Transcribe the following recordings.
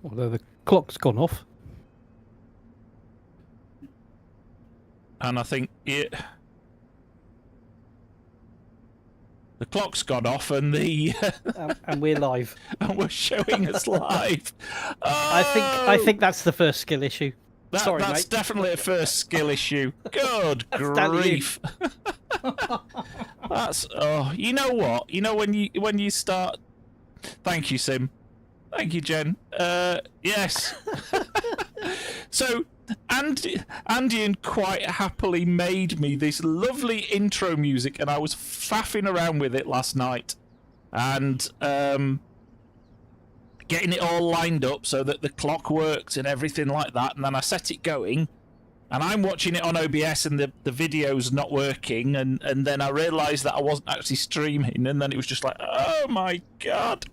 Although the clock's gone off. And I think the clock's gone off and the and we're live. and we're showing us live. Oh! I think that's the first skill issue. Sorry, that's mate. definitely a first skill issue. Good grief. That's you know what? You know when you start. Thank you, Sim. Thank you, Jen. Yes. So Andian quite happily made me this lovely intro music, and I was faffing around with it last night, and getting it all lined up so that the clock worked and everything like that. And then I set it going, and I'm watching it on OBS, and the video's not working. And then I realised that I wasn't actually streaming, and then it was just like, oh my god.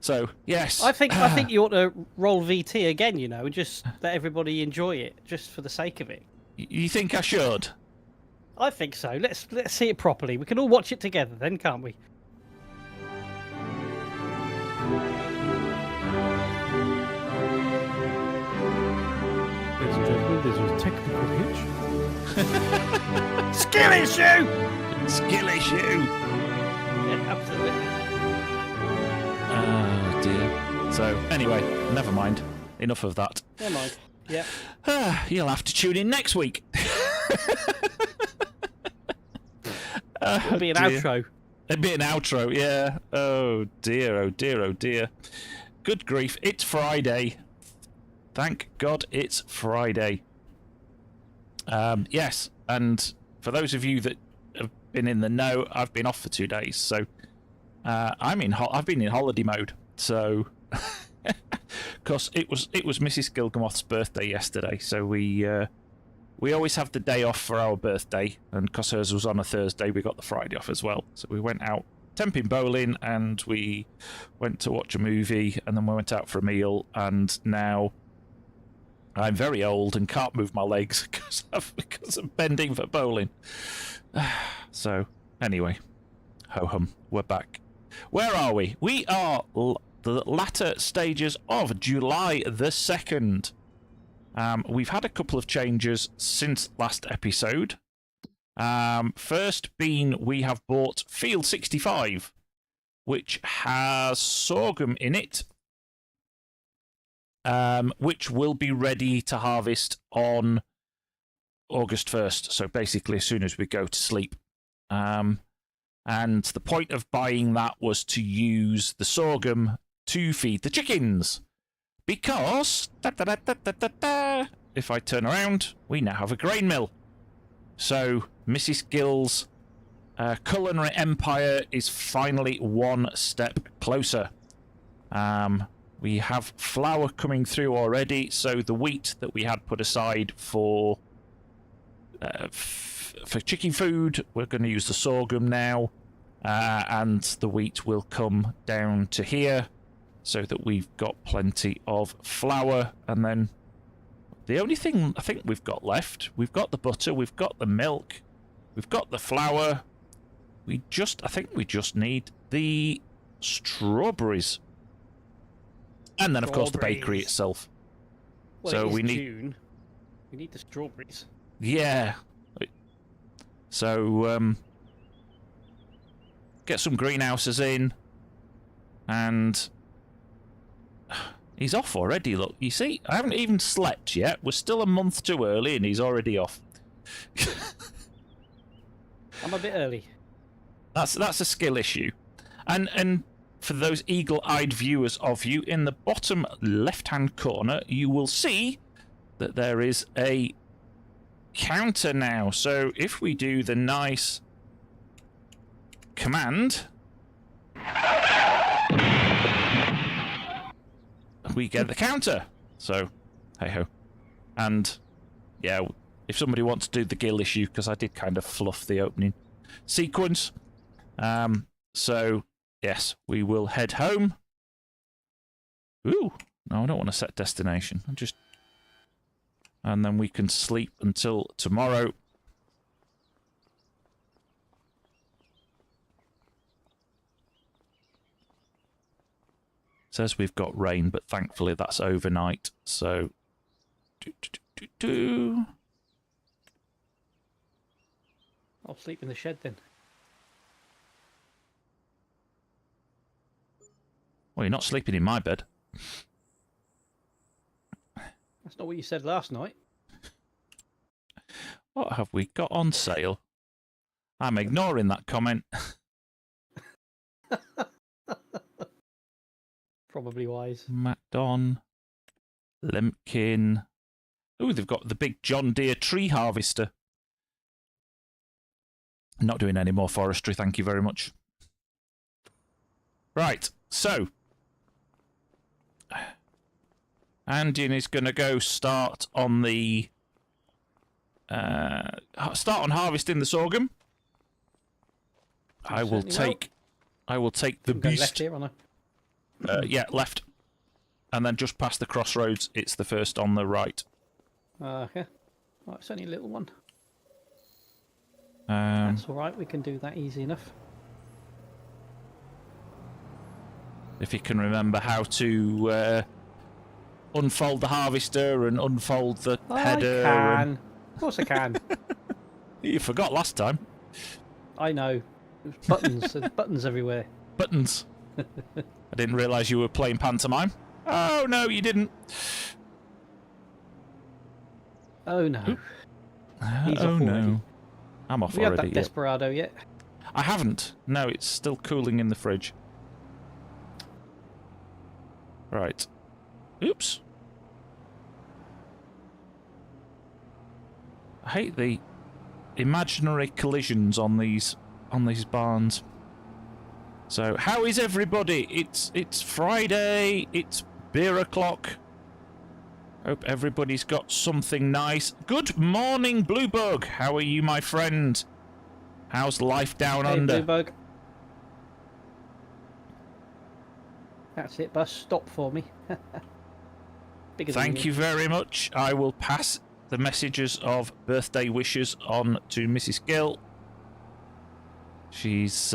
So yes, I think you ought to roll VT again. You know, and just let everybody enjoy it, just for the sake of it. You think I should? I think so. Let's see it properly. We can all watch it together, then, can't we? Ladies and gentlemen, this was a technical hitch. Skill issue. Skill issue. Yeah, absolutely. Oh dear. So anyway, never mind. Enough of that. Never mind. Yeah. You'll have to tune in next week. It'll be an outro. It'd be an outro, yeah. Oh dear, oh dear, oh dear. Good grief, it's Friday. Thank God it's Friday. Yes, and for those of you that have been in the know, I've been off for 2 days, so I've been in holiday mode. So, because it was Mrs Gilgamoth's birthday yesterday, so we always have the day off for our birthday, and because hers was on a Thursday, we got the Friday off as well. So we went out temping bowling, and we went to watch a movie, and then we went out for a meal, and now I'm very old and can't move my legs because of bending for bowling. So, anyway, ho-hum, we're back. Where are we? We are the latter stages of July the 2nd. We've had a couple of changes since last episode. First being we have bought Field 65, which has sorghum in it, which will be ready to harvest on August 1st, so basically as soon as we go to sleep. And the point of buying that was to use the sorghum to feed the chickens. Because, if I turn around, we now have a grain mill. So, Mrs Gil's culinary empire is finally one step closer. We have flour coming through already, so the wheat that we had put aside for chicken food, we're going to use the sorghum now, and the wheat will come down to here, so that we've got plenty of flour. And then the only thing I think we've got left, we've got the butter, we've got the milk, we've got the flour. I think we just need the strawberries. And then, of course, the bakery itself. Well, so we need the strawberries. Yeah. So, get some greenhouses in. And he's off already, look. You see, I haven't even slept yet. We're still a month too early, and he's already off. I'm a bit early. That's a skill issue. And for those eagle-eyed viewers of you, in the bottom left-hand corner, you will see that there is a counter now. So if we do the nice command, we get the counter. So, hey-ho. And, yeah, if somebody wants to do the Gil issue, because I did kind of fluff the opening sequence. So, yes, we will head home. Ooh, no, I don't want to set destination. And then we can sleep until tomorrow. Says we've got rain, but thankfully that's overnight. So, I'll sleep in the shed then. Well, you're not sleeping in my bed. That's not what you said last night. What have we got on sale? I'm ignoring that comment. Probably wise. Macdon, Limpkin. Oh, they've got the big John Deere tree harvester. Not doing any more forestry, thank you very much. Right, so Andian is going to go start on the harvesting the sorghum. I will take the Go beast. left here, on Yeah, left, and then just past the crossroads. It's the first on the right. yeah. Right, it's only a little one. Um, That's all right. We can do that easy enough. if you can remember how to unfold the harvester and unfold the header. I can. Of course I can. You forgot last time. I know. There's buttons. There's buttons everywhere. Buttons. I didn't realise you were playing pantomime. Oh, no, you didn't. Oh no. He's off Oh, already. no. I'm off Have you had already. that Yep. Desperado yet? I haven't. No, it's still cooling in the fridge. Right. Oops. I hate the imaginary collisions on these barns. So, how is everybody? It's Friday. It's beer o'clock. Hope everybody's got something nice. Good morning, Bluebug. How are you, my friend? How's life down Hey, under? Bluebug. That's it, bus. Stop for me. Bigger than Thank you very much. I will pass the messages of birthday wishes on to Mrs Gil. She's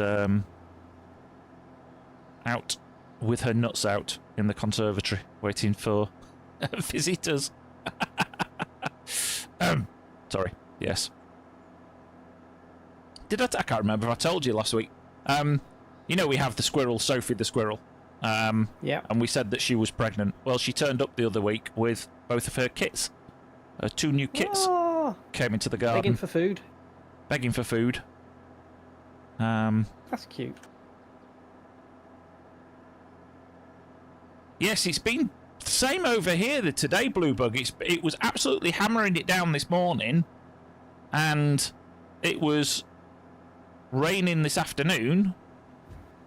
out with her nuts out in the conservatory, waiting for visitors. Sorry. Yes. I can't remember if I told you last week. You know we have the squirrel, Sophie the squirrel. Yeah. And we said that she was pregnant. Well, she turned up the other week with both of her kits. Her 2 new kits Oh, came into the garden. begging for food. Begging for food. That's cute. Yes, it's been the same over here today, Bluebug. It was absolutely hammering it down this morning, and it was raining this afternoon,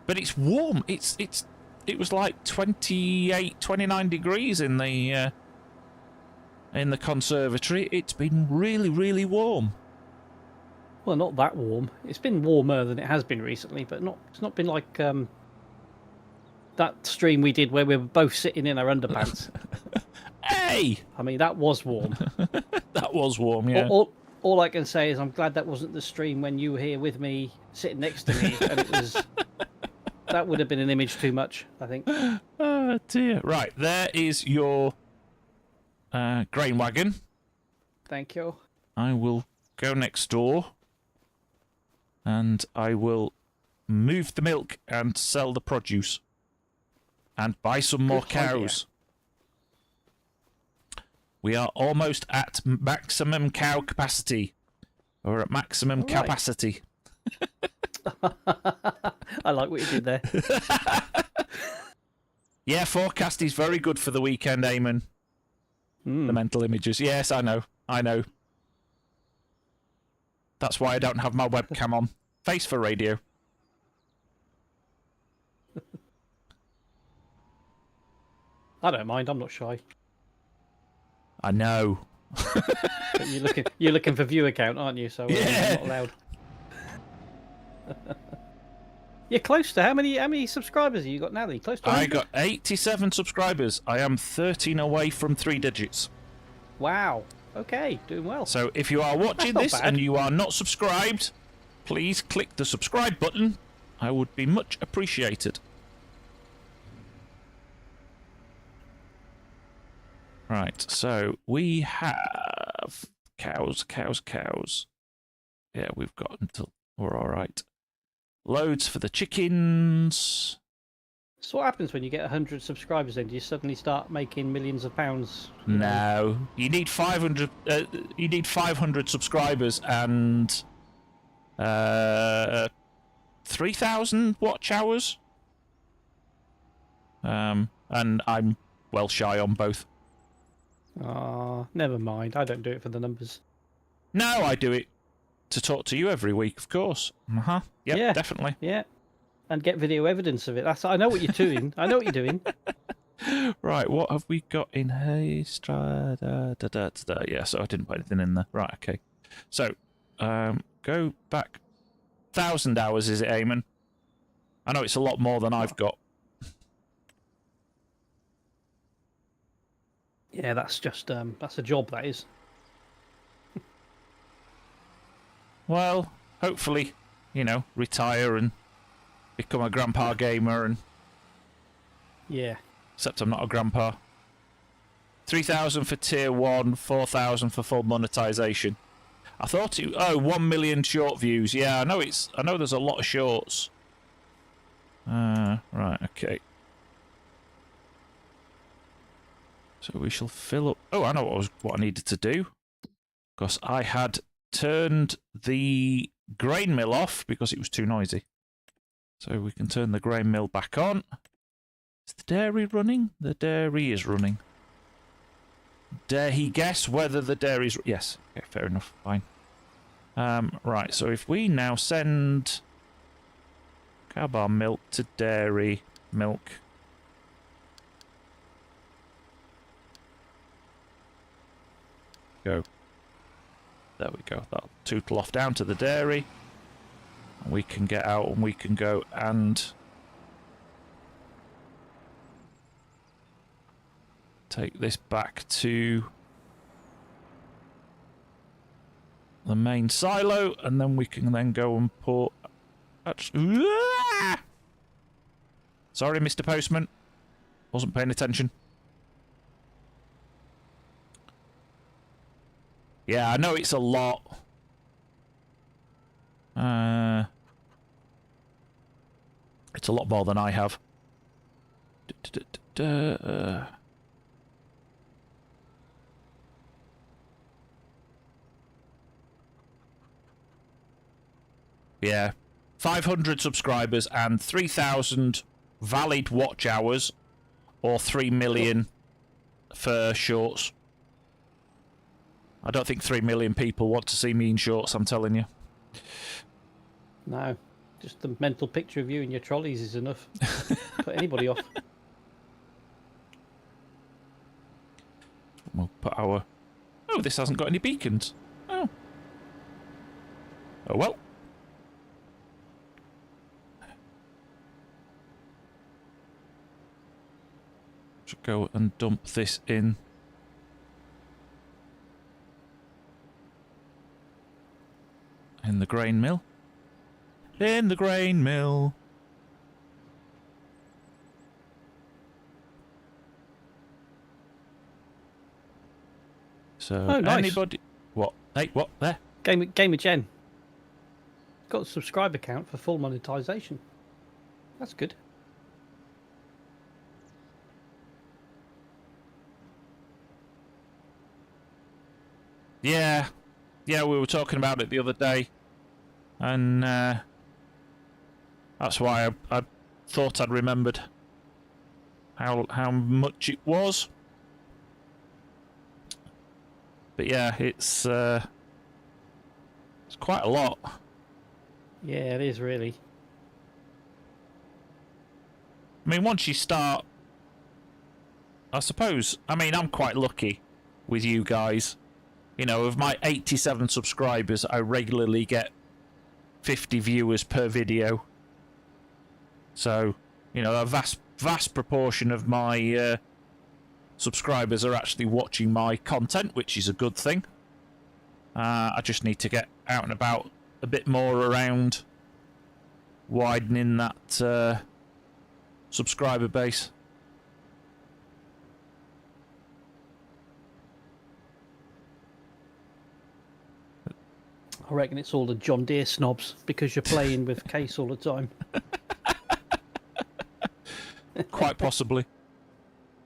but it's warm. It was like 28, 29 degrees in the conservatory. It's been really, really warm. Well, not that warm. It's been warmer than it has been recently, but it's not been like that stream we did where we were both sitting in our underpants. Hey! I mean, that was warm. That was warm, yeah. All I can say is I'm glad that wasn't the stream when you were here with me, sitting next to me, and it was... That would have been an image too much, I think. Oh, dear. Right, there is your grain wagon. Thank you. I will go next door, and I will move the milk and sell the produce, and buy some more Good idea. cows. We are almost at maximum cow capacity. Or at maximum All right. capacity. I like what you did there. Yeah, forecast is very good for the weekend, Eamon. The mental images. Yes, I know. I know. That's why I don't have my webcam on. Face for radio. I don't mind. I'm not shy. I know. But you're looking for viewer count, aren't you? So Yeah. you're not allowed. You're close to how many subscribers have you got now? Then close to. I 100? got 87 subscribers. I am 13 away from 3 digits. Wow. Okay, doing well. So if you are watching not this bad. and you are not subscribed, please click the subscribe button. I would be much appreciated. Right, so we have cows, cows, cows. Yeah, we've got until we're all right. Loads for the chickens. So what happens when you get 100 subscribers? Then do you suddenly start making millions of pounds? No, you need 500. You need 500 subscribers and 3,000 watch hours. And I'm well shy on both. Ah, never mind. I don't do it for the numbers. No, I do it to talk to you every week, of course. Yep, Yeah, definitely. Yeah, and get video evidence of it. That's. I know what you're doing. I know what you're doing. Right, what have we got in here? Yeah, so I didn't put anything in there. Right, okay. So, go back. 1,000 hours, is it, Eamon? I know it's a lot more than I've got. Yeah, that's just that's a job, that is. Well, hopefully, you know, retire and become a grandpa gamer and... Yeah. Except I'm not a grandpa. 3,000 for tier 1, 4,000 for full monetization. I thought it... Oh, 1 million short views. Yeah, I know there's a lot of shorts. Right, okay. So we shall fill up... Oh, I know what I needed to do. Because I had turned the grain mill off because it was too noisy. So we can turn the grain mill back on. Is the dairy running? The dairy is running. Dare he guess whether the dairy's... Yes. Okay, fair enough. Fine. Right, so if we now send cow bar milk to dairy milk... Go. There we go. That'll tootle off down to the dairy. And we can get out and we can go and take this back to the main silo, and then we can then go and put... Sorry, Mr. Postman. Wasn't paying attention. Yeah, I know it's a lot. It's a lot more than I have. Yeah. 500 subscribers and 3,000 valid watch hours, or 3 million for shorts. I don't think 3 million people want to see me in shorts, I'm telling you. No, just the mental picture of you in your trolleys is enough. Put anybody off. We'll put our... Oh, this hasn't got any beacons. Oh. Oh, well. Should go and dump this in. In the grain mill. In the grain mill. So, oh, nice. Anybody... What? Hey, what? There? Gamer Gen. Got a subscriber count for full monetization. That's good. Yeah. Yeah, we were talking about it the other day. And that's why I thought I'd remembered how much it was. But yeah, it's quite a lot. Yeah, it is really. I mean, once you start, I suppose, I mean, I'm quite lucky with you guys. You know, of my 87 subscribers, I regularly get 50 viewers per video. So, you know, a vast proportion of my subscribers are actually watching my content, which is a good thing. I just need to get out and about a bit more around widening that subscriber base. I reckon it's all the John Deere snobs because you're playing with case all the time. Quite possibly.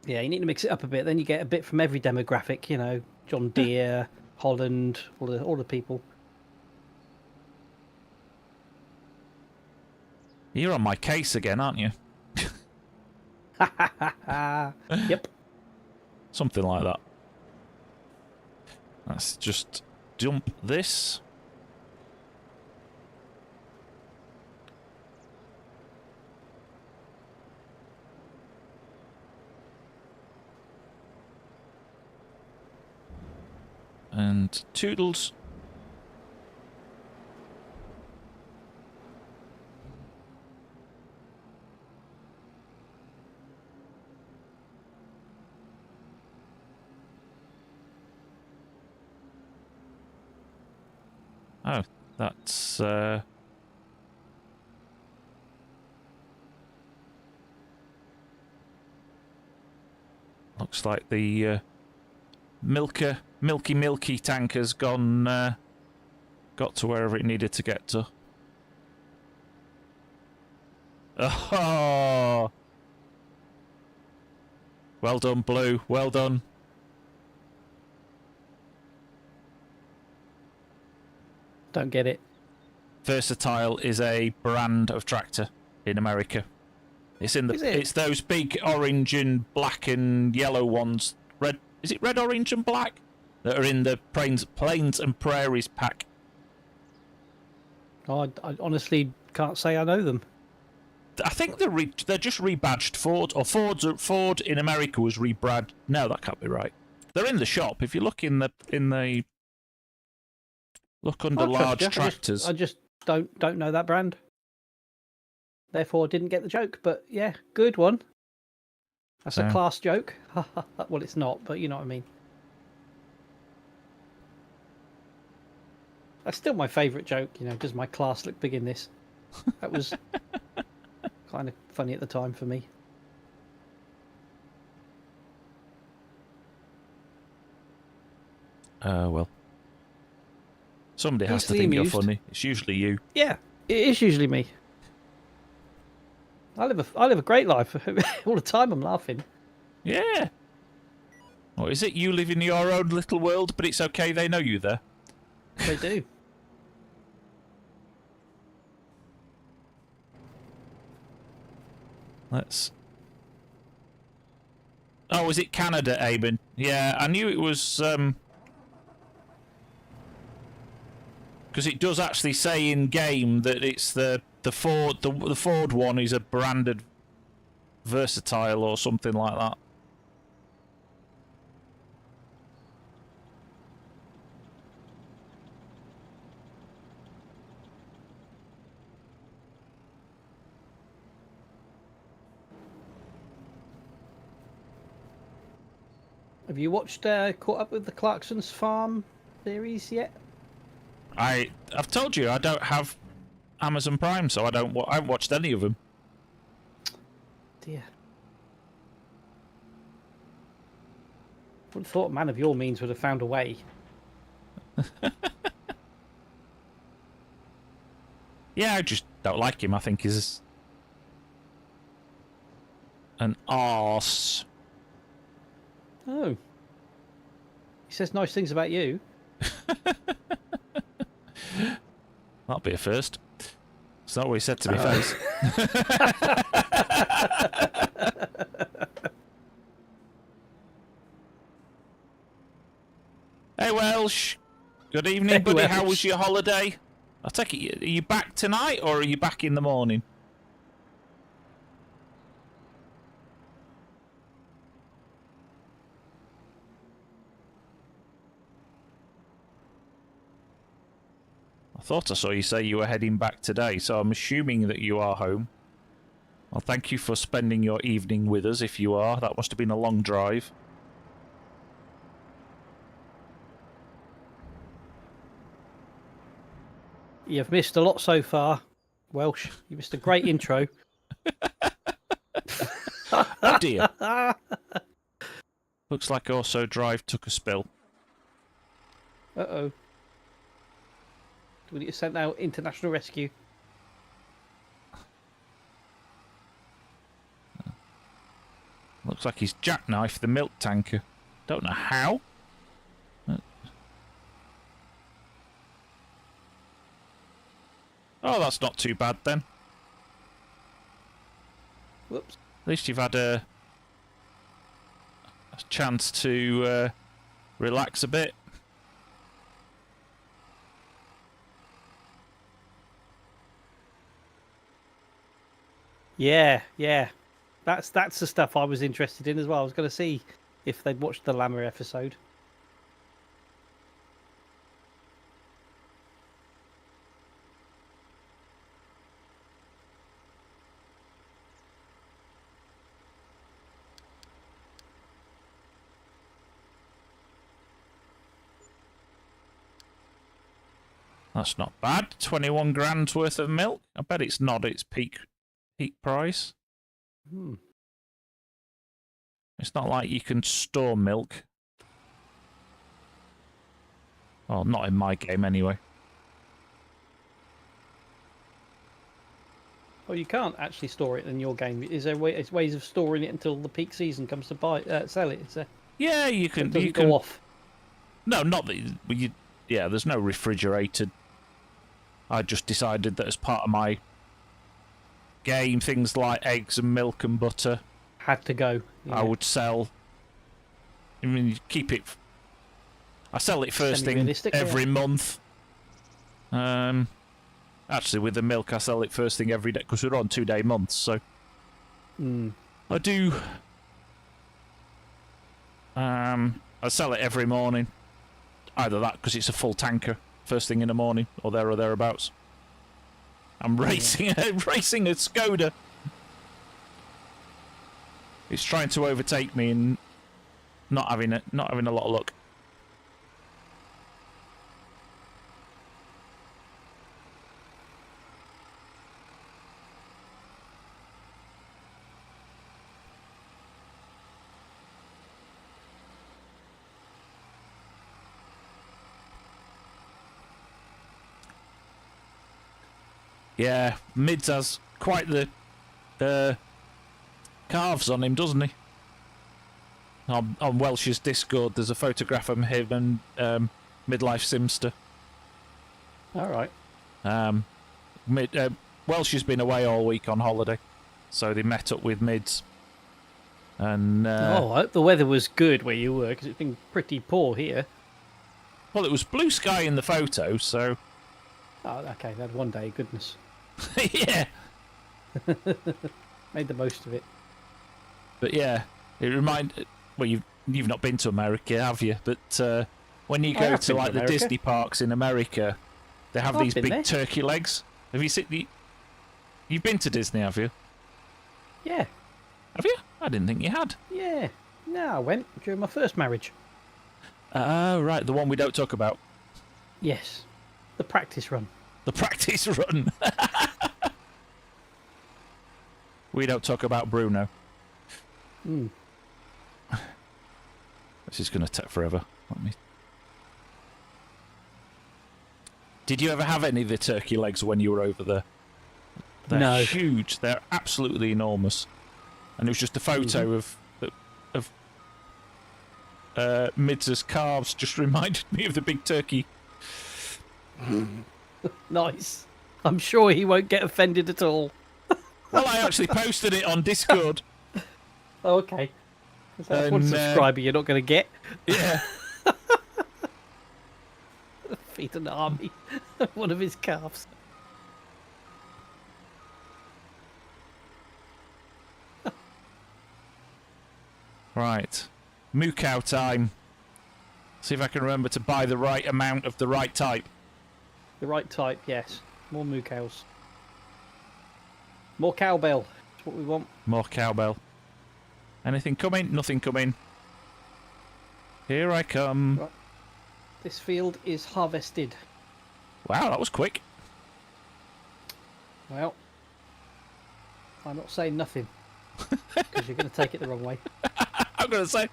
Yeah, you need to mix it up a bit. Then you get a bit from every demographic. You know, John Deere, Holland, all the people. You're on my case again, aren't you? Yep. Something like that. Let's just dump this. And toodles. Oh, that's looks like the milky tanker's gone, got to wherever it needed to get to. Oh! Well done, Blue. Well done. Don't get it. Versatile is a brand of tractor in America. It's in the. It's those big orange and black and yellow ones. Red. Is it red, orange, and black that are in the plains and prairies pack? Oh, I honestly can't say I know them. I think they're just rebadged Ford, or Ford in America was rebadged. No, that can't be right. They're in the shop. If you look in the look under large tractors. I just don't know that brand. Therefore, I didn't get the joke. But yeah, good one. That's a class joke. Well, it's not, but you know what I mean. That's still my favourite joke. You know, does my class look big in this? That was kind of funny at the time for me. Well. Somebody has to think you're funny. It's usually you. Yeah, it is usually me. I live a great life. All the time I'm laughing. Yeah. What is it? You live in your own little world, but it's okay, they know you there. They do. Let's... Oh, is it Canada, Aben? Yeah, I knew it was... Because it does actually say in game that it's the Ford the Ford one is a branded Versatile or something like that. Have you watched Caught Up with the Clarkson's Farm series yet? I've told you I don't have Amazon Prime, so I haven't watched any of them. Dear. Would have thought a man of your means would have found a way. Yeah, I just don't like him. I think he's an arse. Oh. He says nice things about you. That'll be a first. It's not what he said to me face. Hey Welsh. Good evening, Hey, buddy. Welsh. How was your holiday? I take it, are you back tonight or are you back in the morning? I thought I saw you say you were heading back today, so I'm assuming that you are home. Well, thank you for spending your evening with us, if you are. That must have been a long drive. You've missed a lot so far, Welsh. You missed a great intro. Oh dear. Looks like Also Drive took a spill. Uh-oh. Do we need to send out international rescue? Looks like he's jackknifed the milk tanker. Don't know how. Oh, that's not too bad then. Whoops. At least you've had a chance to relax a bit. Yeah, yeah. That's the stuff I was interested in as well. I was going to see if they'd watched the Llama episode. That's not bad. 21 grand's worth of milk. I bet it's not its peak price. Hmm. It's not like you can store milk. Well, not in my game anyway. Oh, you can't actually store it in your game. Is there ways of storing it until the peak season comes to sell it? Is there? Yeah, you can. It doesn't You can go off. No, not that you. Yeah, there's no refrigerated. I just decided that as part of my game, things like eggs and milk and butter, Had to go. Yeah. I would sell. I mean, you keep it. I sell it first thing Semi-realistic, every yeah. month. Actually, with the milk, I sell it first thing every day because we're on 2-day months. So I do. I sell it every morning. Either that because it's a full tanker first thing in the morning, or there or thereabouts. I'm racing a Skoda. It's trying to overtake me and not having a lot of luck. Yeah, Mids has quite the calves on him, doesn't he? On Welsh's Discord, there's a photograph of him and Midlife Simster. All right. Welsh has been away all week on holiday, so they met up with Mids. And I hope the weather was good where you were, because it's been pretty poor here. well, it was blue sky in the photo, so Oh, okay. They had one day. Goodness. yeah. Made the most of it. But yeah, it well, you've not been to America, have you? But when you I go have to been like to the America. Disney parks in America, they have I've these been big there. turkey legs. Have you seen You've been to Disney, have you? Yeah. Have you? I didn't think you had. Yeah. No, I went during my first marriage. Oh, right, the one we don't talk about. Yes. The practice run. The practice run. We don't talk about Bruno. Mm. This is going to take forever. Let me. Did you ever have any of the turkey legs when you were over there? They're No. huge. They're absolutely enormous. And it was just a photo of Mids' calves. Just reminded me of the big turkey. Nice. I'm sure he won't get offended at all. Well, I actually posted it on Discord. Oh, okay. That's one And, subscriber you're not going to get. Yeah. Feed an army. One of his calves. Right. Moo cow time. See if I can remember to buy the right amount of the right type. The right type, yes. More moo cows. More cowbell. That's what we want. More cowbell. Anything coming? Nothing coming. Here I come. Right. This field is harvested. Wow, that was quick. Well, I'm not saying nothing. Because you're going to take it the wrong way. I'm going to say.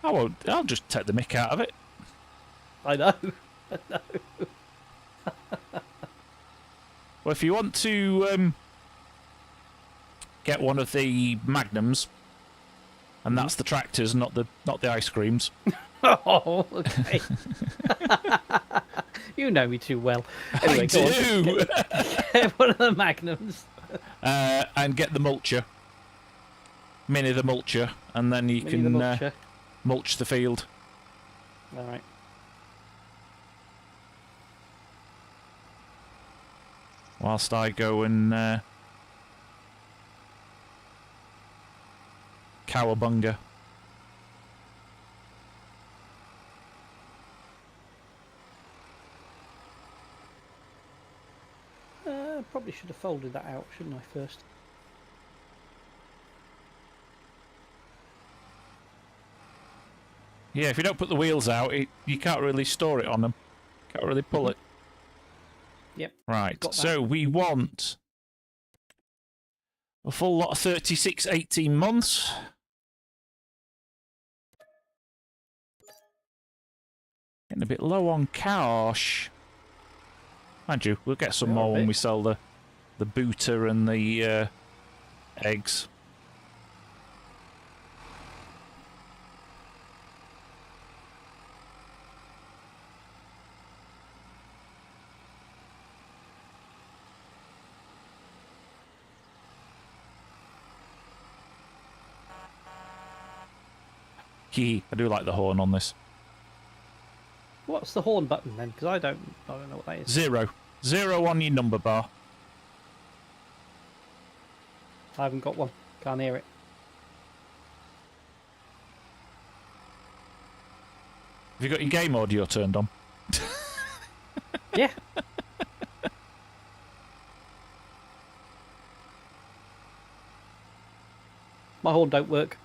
I won't. I'll just take the mick out of it. I know. I know. Well, if you want to get one of the Magnums, and that's the tractors, not the ice creams. Oh, okay. You know me too well. Anyway, I go do. On. Get one of the Magnums. And get the mulcher. Mini the mulcher, and then you can mulch the field. All right. Whilst I go and cowabunga. Probably should have folded that out, shouldn't I, first? Yeah, if you don't put the wheels out, you can't really store it on them. Can't really pull it. Yep. Right, so we want a full lot of 36, 18 months. Getting a bit low on cash. Mind you, we'll get some more when we sell the booter and the eggs. I do like the horn on this. What's the horn button then? Because I don't know what that is. 0. 0 on your number bar. I haven't got one. Can't hear it. Have you got your game audio turned on? Yeah. My horn don't work.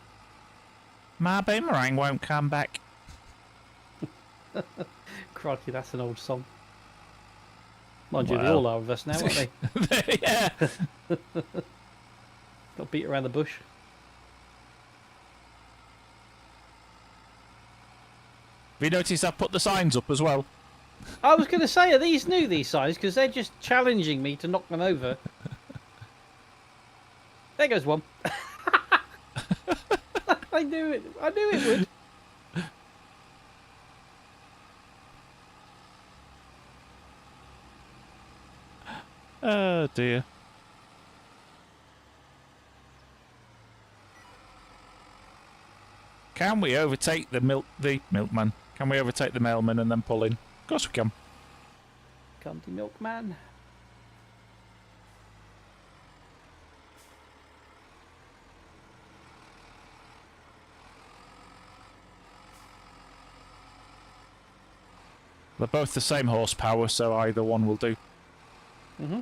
My boomerang won't come back. Crikey, that's an old song. Mind you, they all are of us now, aren't they? Yeah. Got beat around the bush. Have you noticed I've put the signs up as well? I was going to say, are these new, these signs? Because they're just challenging me to knock them over. There goes one. I knew it. I knew it would. Oh dear. Can we overtake the milkman? Can we overtake the mailman and then pull in? Of course we can. Come to milkman. They're both the same horsepower, so either one will do. Mm-hmm.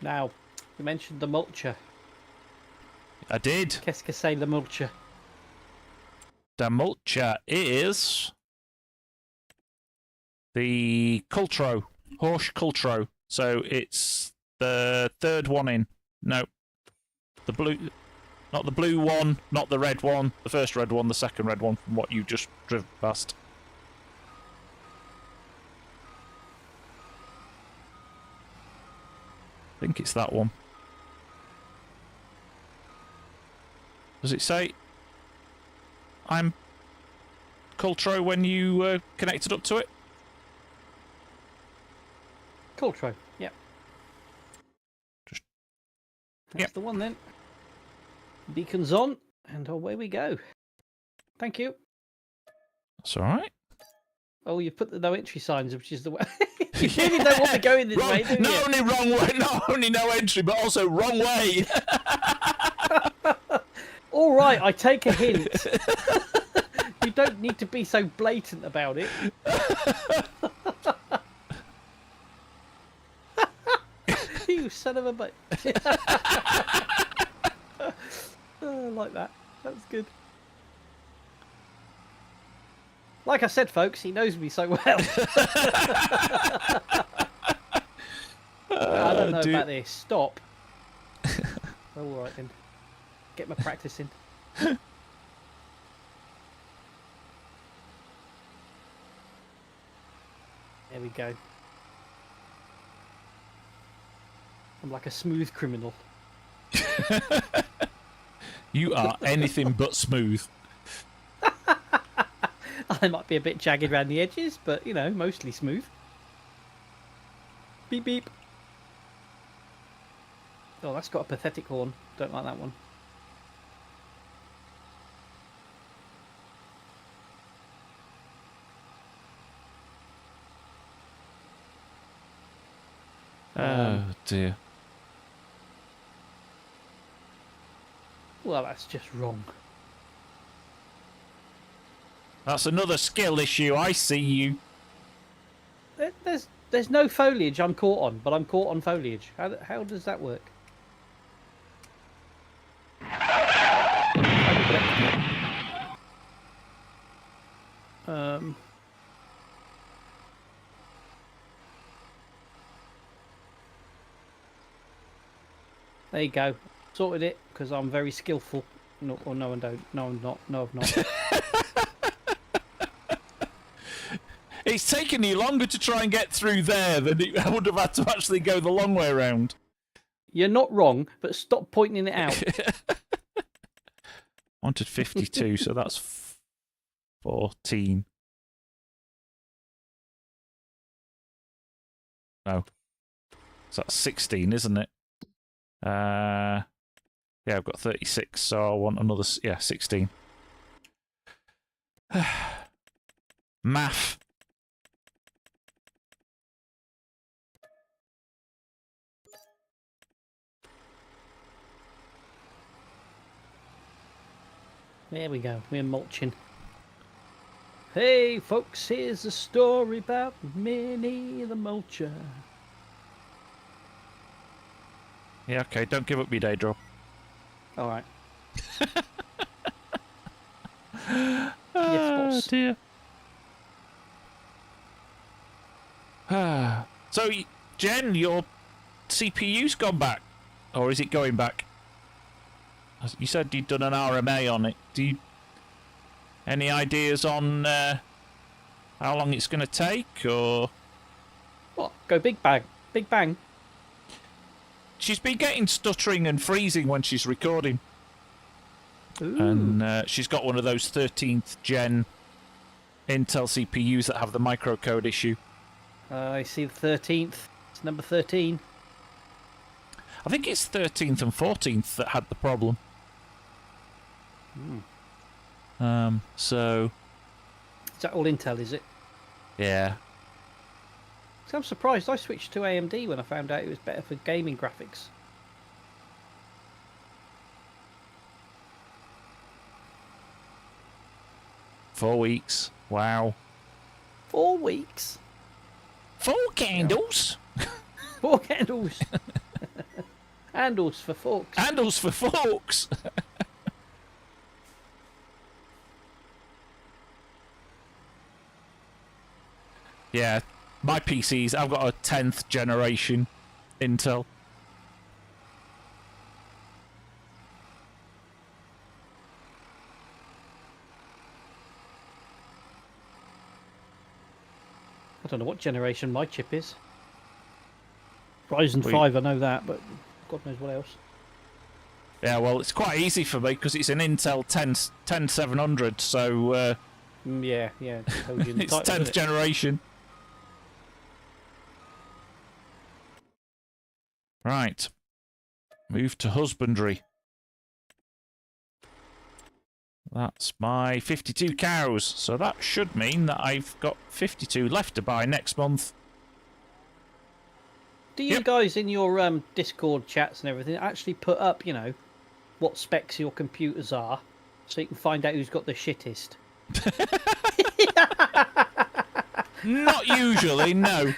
Now, you mentioned the mulcher. I did. Qu'est-ce que c'est le mulcher? The mulcher is the Courtright, Horse Courtright. So it's the third one in. No, the blue, not the blue one, not the red one. The first red one, the second red one from what you just driven past. I think it's that one. Does it say I'm Courtright when you connected up to it? Courtright, yep. Just, That's the one then. Beacons on, and away we go. Thank you. That's alright. Oh, you've put the no entry signs, which is the way. You really don't want me going this way, do you? Not only wrong way, not only no entry, but also wrong way. All right, I take a hint. You don't need to be so blatant about it. You son of a bitch. Oh, I like that. That's good. Like I said, folks, he knows me so well. I don't know about this. Stop. All right then. Get my practice in. There we go. I'm like a smooth criminal. You are anything but smooth. I might be a bit jagged around the edges, but, you know, mostly smooth. Beep beep. Oh, that's got a pathetic horn. Don't like that one. Oh dear. Well, that's just wrong. That's another skill issue. I see you. There's no foliage I'm caught on, but I'm caught on foliage. How does that work? There you go. Sorted it because I'm very skillful. No, or no, I don't. No, I'm not. No, I've not. It's taken you longer to try and get through there than I would have had to actually go the long way around. You're not wrong, but stop pointing it out. Wanted 52, so that's 14. No. So that's 16, isn't it? Yeah, I've got 36, so I want another, yeah, 16. Math. There we go. We're mulching. Hey, folks, here's a story about Minnie the Mulcher. Yeah, okay, don't give up your day job. All right. Yes, boss. Dear. So, Jen, your CPU's gone back, or is it going back? You said you'd done an RMA on it. Do you any ideas on how long it's going to take, or What? Go big bang. Big bang. she's been getting stuttering and freezing when she's recording, Ooh. and she's got one of those 13th gen Intel CPUs that have the microcode issue. I see the 13th. It's number 13. I think it's 13th and 14th that had the problem. So Is that all Intel, is it? yeah. So I'm surprised. I switched to AMD when I found out it was better for gaming graphics. Four weeks. Wow. 4 weeks. 4 candles. 4 candles. Handles for forks. Handles for forks. Yeah, my PCs, I've got a 10th generation Intel. I don't know what generation my chip is. Ryzen 5, I know that, but God knows what else. Yeah, well, it's quite easy for me because it's an Intel 10700, so Yeah. It tells you in the it's title, doesn't 10th it? generation. Right. Move to husbandry. That's my 52 cows, so that should mean that I've got 52 left to buy next month. Do you guys in your Discord chats and everything actually put up, you know, what specs your computers are, so you can find out who's got the shittest? Not usually, no.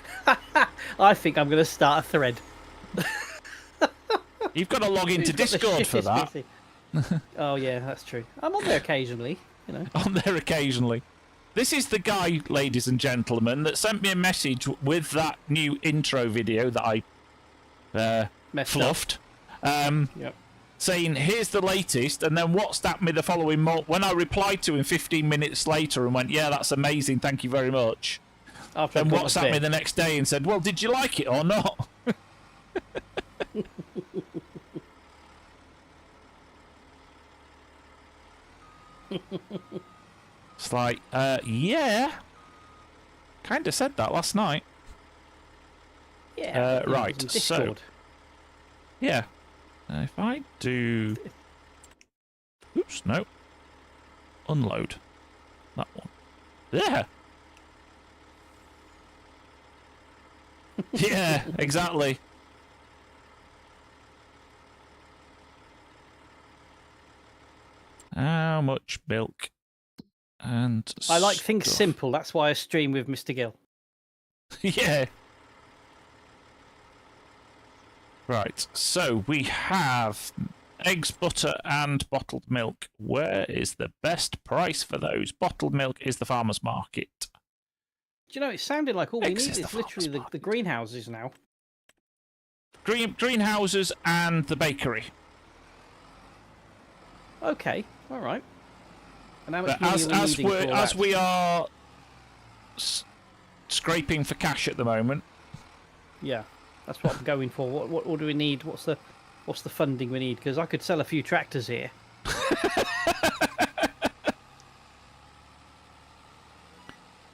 I think I'm going to start a thread. You've got to log into Who's got the Discord for shittest that. PC? Oh yeah, that's true. I'm on there occasionally, you know. On there occasionally. This is the guy, ladies and gentlemen, that sent me a message with that new intro video that I Messed fluffed. Yep. saying, here's the latest, and then WhatsApped me the following month when I replied to him 15 minutes later and went, yeah, that's amazing, thank you very much. After Then WhatsApped me the next day and said, well, did you like it or not? It's like, yeah. Kind of said that last night. Yeah. Right, so... Yeah. If I do... Oops, no. Unload. That one. Yeah! Yeah, exactly. How much milk and I like things stuff. simple. That's why I stream with Mr. Gil. Yeah. Right, so we have eggs, butter, and bottled milk. Where is the best price for those? Bottled milk is the farmer's market. Do you know, it sounded like all we Eggs need is is the literally farmer's the greenhouses now. Greenhouses and the bakery. Okay, all right. And how much But money are we needing for as that? we are scraping for cash at the moment. Yeah, that's what I'm going for. What do we need? What's the funding we need? Because I could sell a few tractors here.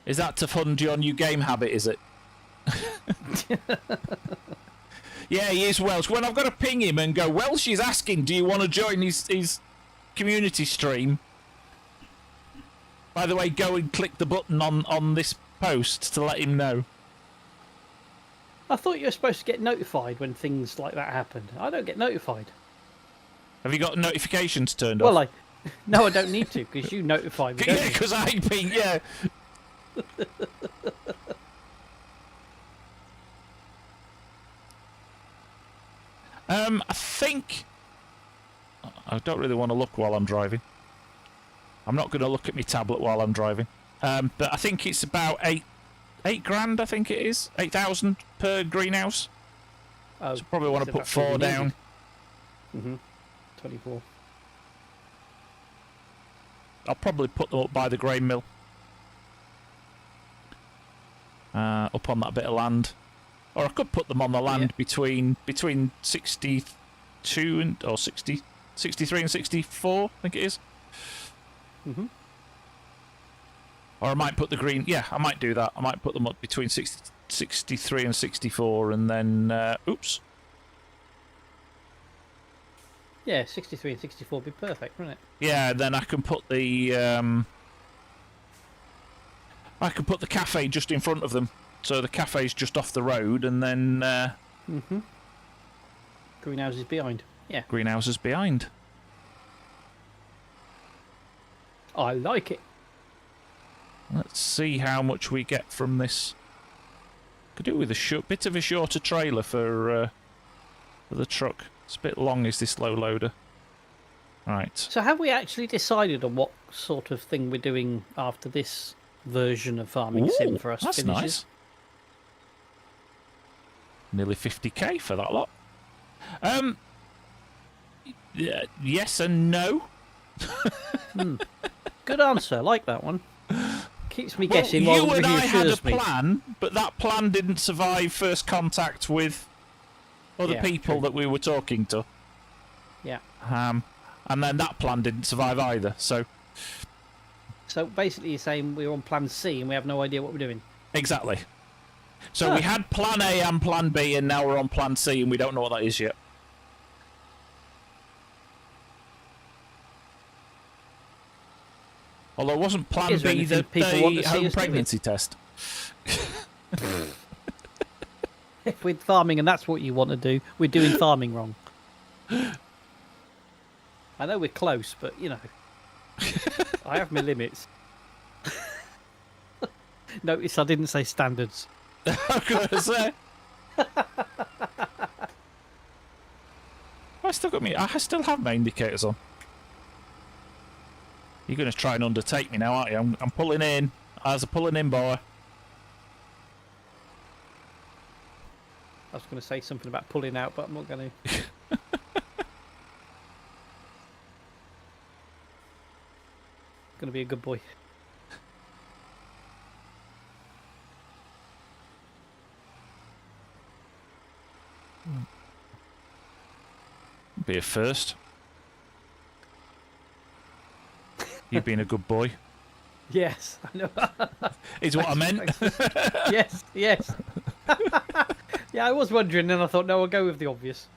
Is that to fund your new game habit, is it? Yeah, he is Welsh. When I've got to ping him and go, Welsh is asking, do you want to join his community stream? By the way, go and click the button on this post to let him know. I thought you were supposed to get notified when things like that happened. I don't get notified. Have you got notifications turned Well, off? no, I don't need to because you notify me. Don't Yeah, you? because I ping, yeah. I think... I don't really want to look while I'm driving. I'm not going to look at my tablet while I'm driving. But I think it's about eight grand, I think it is. 8,000 per greenhouse. Oh, So probably want to put that's what we 4 down. needed. 24. I'll probably put them up by the grain mill. Up on that bit of land. Or I could put them on the land between 62 and... or 60... 63 and 64, I think it is. Or I might put the green... Yeah, I might do that. I might put them up between 63 and 64 and then... oops. Yeah, 63 and 64 would be perfect, wouldn't it? Yeah, then I can put the... I can put the cafe just in front of them. So the cafe's just off the road and then... Greenhouses behind. Yeah. Greenhouses behind. I like it. Let's see how much we get from this. Could do with a bit of a shorter trailer for the truck. It's a bit long, is this low loader. Right. So have we actually decided on what sort of thing we're doing after this version of Farming Sim for us that's finishes? nice. Nearly 50k for that lot. Yeah, yes and no. Good answer. I like that one. Keeps me Well, guessing you while and I had a reassures me. plan, but that plan didn't survive first contact with other Yeah, people true. that we were talking to. Yeah. And then that plan didn't survive either, so... So basically you're saying we're on plan C and we have no idea what we're doing. Exactly. So we had plan A and plan B, and now we're on plan C, and we don't know what that is yet. Although it wasn't plan Is there B anything the people want to see home us doing? pregnancy test. If we're farming and that's what you want to do, we're doing farming wrong. I know we're close, but you know, I have my limits. Notice I didn't say standards. I'm gonna say. I still have my indicators on. You're gonna try and undertake me now, aren't you? I'm pulling in. As a pulling in, boy. I was going to say something about pulling out, but I'm not going to. Gonna be a good boy. Be a first. You've been a good boy. Yes, I know. Is what I meant. Yes, yes. Yeah, I was wondering, and I thought, no, I'll go with the obvious.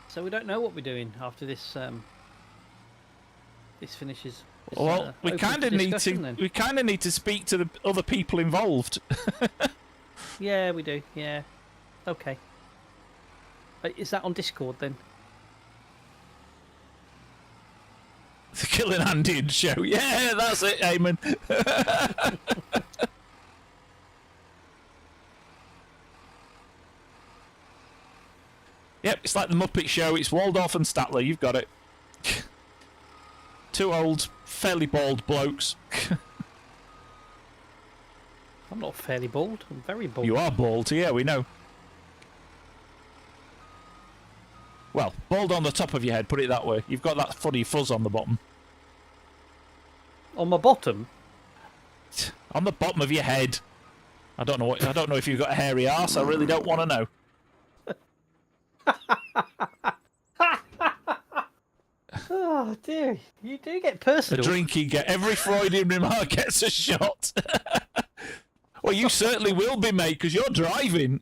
So we don't know what we're doing after this. This finishes. This, Well, we open kind for of need discussion to. then. We kind of need to speak to the other people involved. Yeah, we do. Yeah. Okay. Is that on Discord then? The Killing Andian show. Yeah, that's it, Eamon. Yep, it's like the Muppet Show. It's Waldorf and Statler. You've got it. Two old, fairly bald blokes. I'm not fairly bald. I'm very bald. You are bald, yeah, we know. Well, bald on the top of your head, put it that way. You've got that funny fuzz on the bottom. On my bottom? On the bottom of your head. I don't know if you've got a hairy arse. I really don't want to know. Oh dear, you do get personal. A drink you get. Every Freudian remark gets a shot. Well, you certainly will be, mate, because you're driving.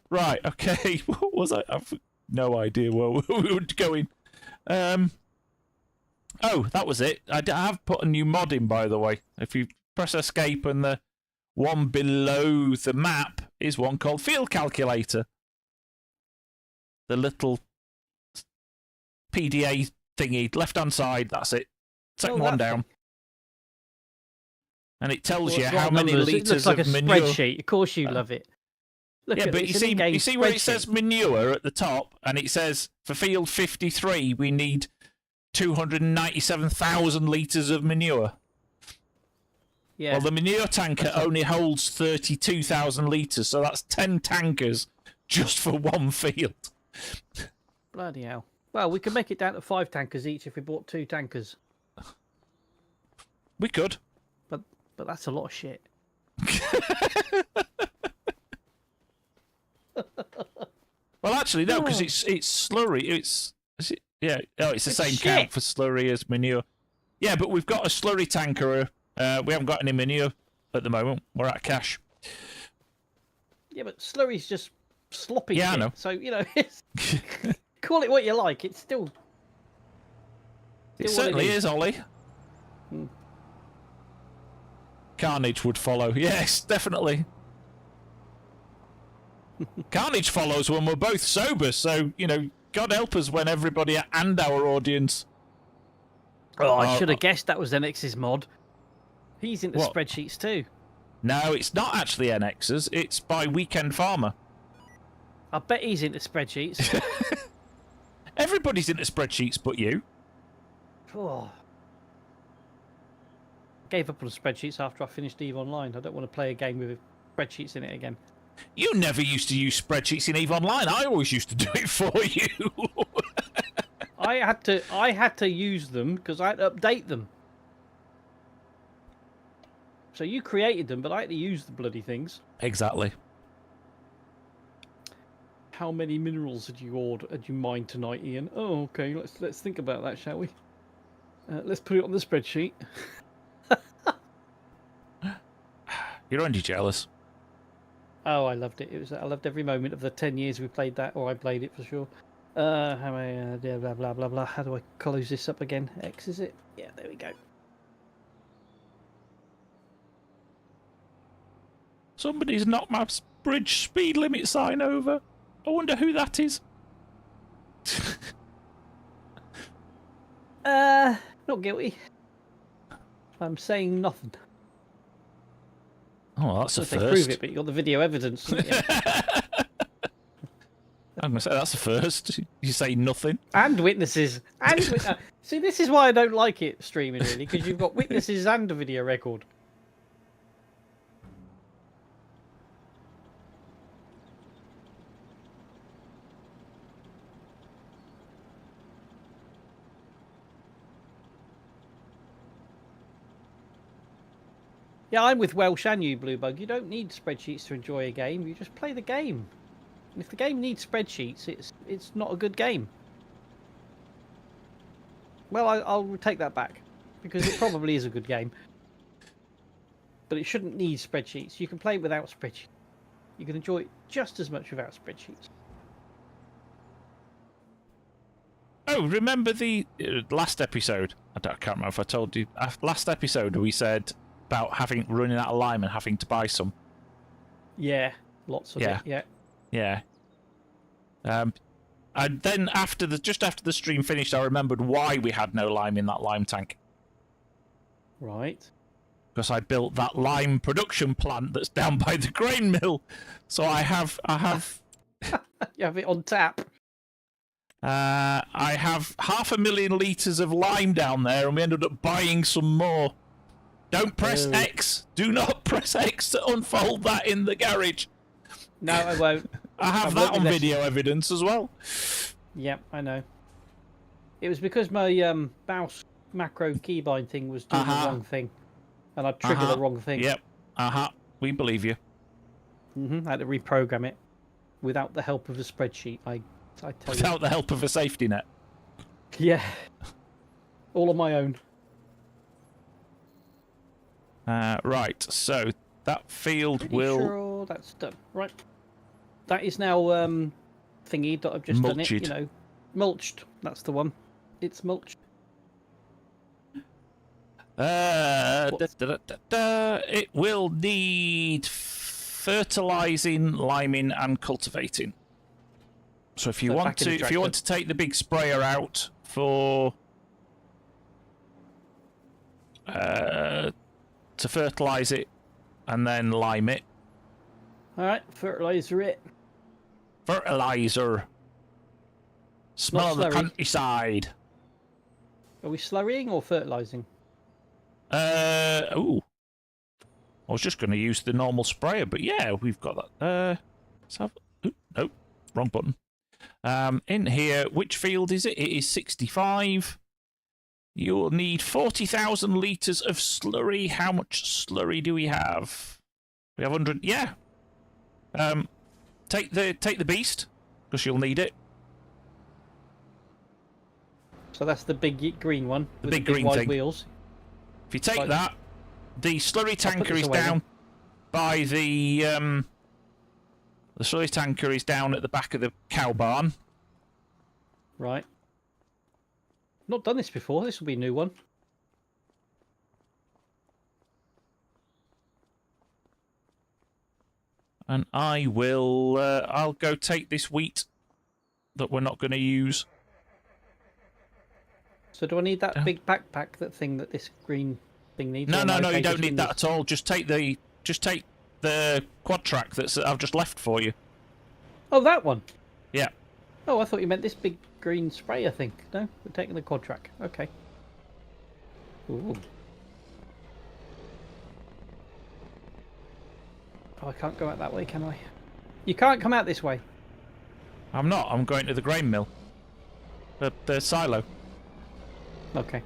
Right, okay. What was I? I've no idea where we were going. Oh, that was it. I have put a new mod in, by the way. If you press escape and the one below the map is one called Field Calculator. The little PDA thingy, left-hand side, that's it. Second one down. And it tells you how many litres it looks like of a manure. spreadsheet. Of course you love it. Look Yeah, at but it. you It's an in-game see where it spreadsheet. says manure at the top, and it says for field 53 we need 297,000 litres of manure. Yeah. Well, the manure tanker only holds 32,000 litres, so that's 10 tankers just for one field. Bloody hell. Well, we could make it down to 5 tankers each if we bought 2 tankers. We could. But that's a lot of shit. Well, actually, no, because it's slurry. Is it? Yeah. Oh, it's the same count for slurry as manure. Yeah, but we've got a slurry tanker. We haven't got any manure at the moment. We're out of cash. Yeah, but slurry's just sloppy Yeah, shit. I know. So, you know, it's, call it what you like. It's still It what certainly it is, Ollie. Hmm. Carnage would follow. Yes, definitely. Carnage follows when we're both sober, so, you know, God help us when everybody and our audience... Oh, I should have guessed that was NX's mod. He's into What? spreadsheets too. No, it's not actually NX's, it's by Weekend Farmer. I bet he's into spreadsheets. Everybody's into spreadsheets but you. Oh. Gave up on spreadsheets after I finished EVE Online. I don't want to play a game with spreadsheets in it again. You never used to use spreadsheets in EVE Online. I always used to do it for you. I had to use them because I had to update them. So you created them, but I had to use the bloody things. Exactly. How many minerals had you mined tonight, Ian? Oh, okay. Let's think about that, shall we? Let's put it on the spreadsheet. You're only jealous. Oh, I loved it. I loved every moment of the 10 years we played that, or I played it for sure. How many? Blah blah blah blah. How do I close this up again? X is it? Yeah, there we go. Somebody's knocked my bridge speed limit sign over. I wonder who that is. Not guilty. I'm saying nothing. Oh, that's a If they first. prove it, but you got the video evidence. Haven't you? I'm going to say that's a first. You say nothing. And witnesses. And see, this is why I don't like it streaming really, because you've got witnesses and a video record. Yeah, I'm with Welsh and you, Bluebug. You don't need spreadsheets to enjoy a game. You just play the game. And if the game needs spreadsheets, it's not a good game. Well, I'll take that back, because it probably is a good game. But it shouldn't need spreadsheets. You can play without spreadsheets. You can enjoy it just as much without spreadsheets. Oh, remember the last episode? I can't remember if I told you. Last episode we said about running out of lime and having to buy some. Yeah, lots of it. Yeah. Yeah. And then just after the stream finished, I remembered why we had no lime in that lime tank. Right. Because I built that lime production plant that's down by the grain mill. So I have You have it on tap. I have 500,000 litres of lime down there, and we ended up buying some more. Don't press X. Do not press X to unfold that in the garage. No, I won't. I have that on video evidence as well. Yep, I know. It was because my mouse macro keybind thing was doing the wrong thing. And I triggered the wrong thing. Yep. We believe you. I had to reprogram it without the help of a spreadsheet. I tell you. Without the help of a safety net. Yeah. All on my own. Right, so that field Sure that's done. Right. That is now thingy that I've just done it. You know, mulched. That's the one. It's mulched. It will need fertilizing, liming, and cultivating. So if you want to take the big sprayer out for to fertilize it and then lime it. All right, fertilizer it. Fertilizer. Smell the countryside. Are we slurrying or fertilizing? Ooh. I was just going to use the normal sprayer, but yeah, we've got that. Let's have. Ooh, no, wrong button. In here, which field is it? It is 65. You'll need 40,000 litres of slurry. How much slurry do we have? We have 100. Yeah. Take the beast, because you'll need it. So that's the big green one. The with big the green wide thing. Wheels. If you take that, the slurry tanker is down by the slurry tanker is down at the back of the cow barn. Right. Not done this before. This will be a new one. And I will. I'll go take this wheat that we're not going to use. So do I need that big backpack, that thing that this green thing needs? No, you don't need that at all. Just take the quad track that I've just left for you. Oh, that one. Yeah. Oh, I thought you meant this big green sprayer thing. No, we're taking the quad track. Okay. Ooh. Oh, I can't go out that way, can I? You can't come out this way. I'm not. I'm going to the grain mill. The silo. Okay.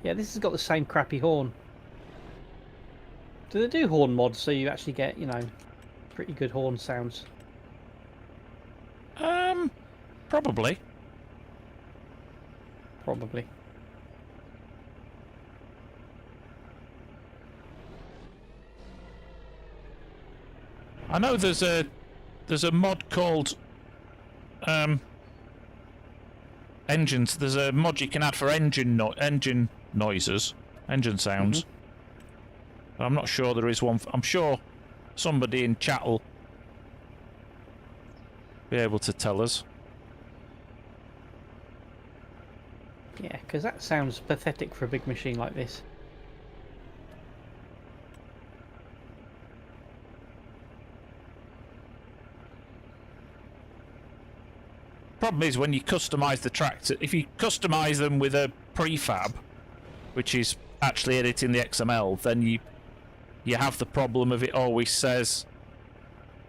Yeah, this has got the same crappy horn. Do they do horn mods so you actually get, you know, pretty good horn sounds? Probably. Probably. I know there's a mod called engines. There's a mod you can add for engine noises, engine sounds. But I'm not sure there is one. I'm sure somebody in chat will be able to tell us. Yeah, because that sounds pathetic for a big machine like this. Problem is when you customize the tracks, if you customize them with a prefab, which is actually editing the XML, then you have the problem of it always says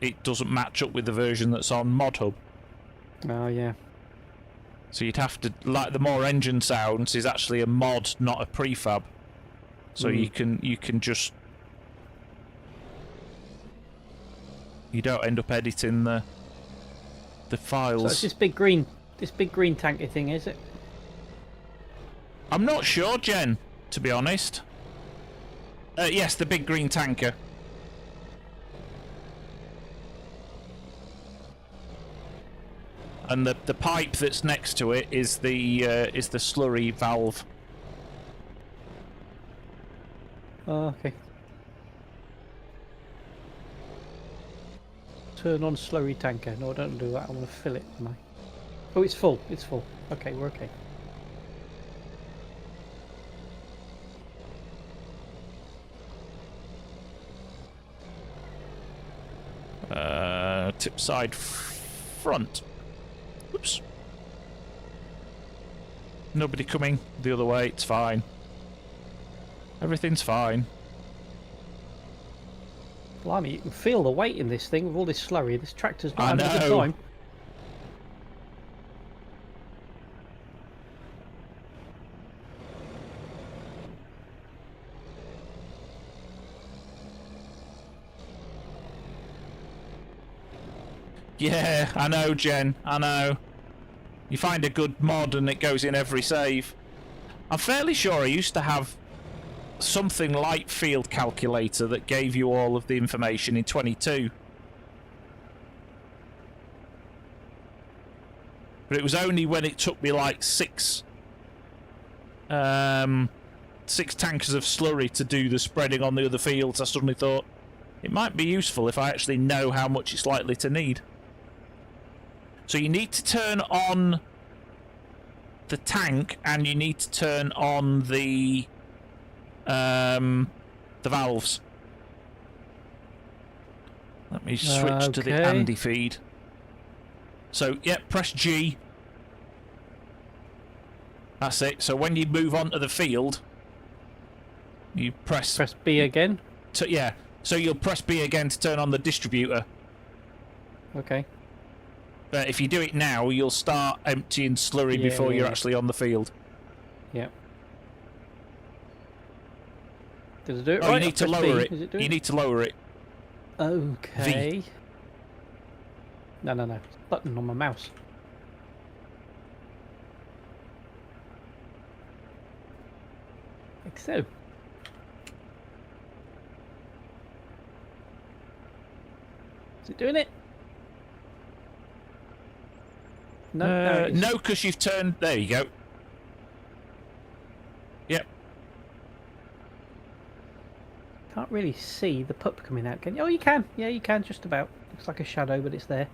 it doesn't match up with the version that's on ModHub. Oh yeah. So you'd have to, like, the more engine sounds is actually a mod, not a prefab. So you can just, you don't end up editing the files. So it's this big green tanky thing, is it? I'm not sure, Jen, to be honest. Yes, the big green tanker. And the pipe that's next to it is the slurry valve. Oh, okay. Turn on slurry tanker. No, don't do that. I want to fill it, don't I? Oh, it's full. It's full. Okay, we're okay. Tip side front. Oops. Nobody coming the other way. It's fine. Everything's fine. Blimey, you can feel the weight in this thing with all this slurry. This tractor's I not having a good know. time. Yeah, I know, Jen. I know. You find a good mod and it goes in every save. I'm fairly sure I used to have something like Field Calculator that gave you all of the information in 22. But it was only when it took me like six tankers of slurry to do the spreading on the other fields, I suddenly thought it might be useful if I actually know how much it's likely to need. So you need to turn on the tank and you need to turn on the valves. Let me switch to the Andy feed. So, yeah, press G. That's it. So when you move on to the field, you press B again. Yeah. So you'll press B again to turn on the distributor. Okay. But if you do it now, you'll start emptying slurry before you're actually on the field. Yeah. Does it do it Oh, right? you need to lower it. You need to lower it. Okay. No. It's a button on my mouse. Like so. Is it doing it? No, no, because you've turned. There you go. Yep. Can't really see the pup coming out, can you? Oh, you can. Yeah, you can just about. Looks like a shadow, but it's there.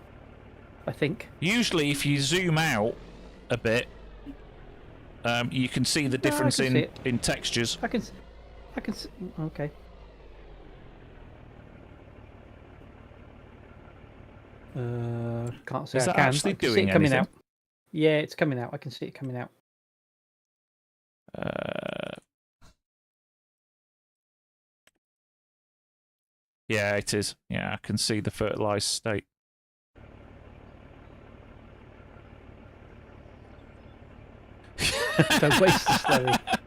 I think. Usually, if you zoom out a bit, you can see the difference in textures. I can. Okay. Can't see. Is that I can. actually I can doing see it coming anything? out. Yeah, it's coming out. I can see it coming out. Yeah, it is. Yeah, I can see the fertilised state. Don't waste the slurry.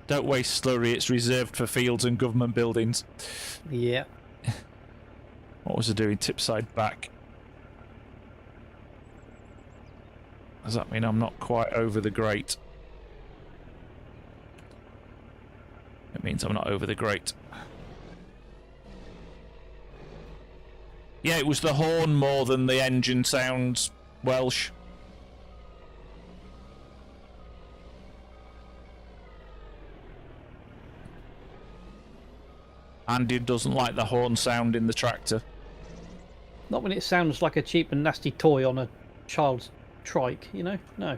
Don't waste slurry. It's reserved for fields and government buildings. Yeah. What was I doing? Tip side back. Does that mean I'm not quite over the grate? It means I'm not over the grate. Yeah, it was the horn more than the engine sounds Welsh. Andy doesn't like the horn sound in the tractor. Not when it sounds like a cheap and nasty toy on a child's trike, you know? No.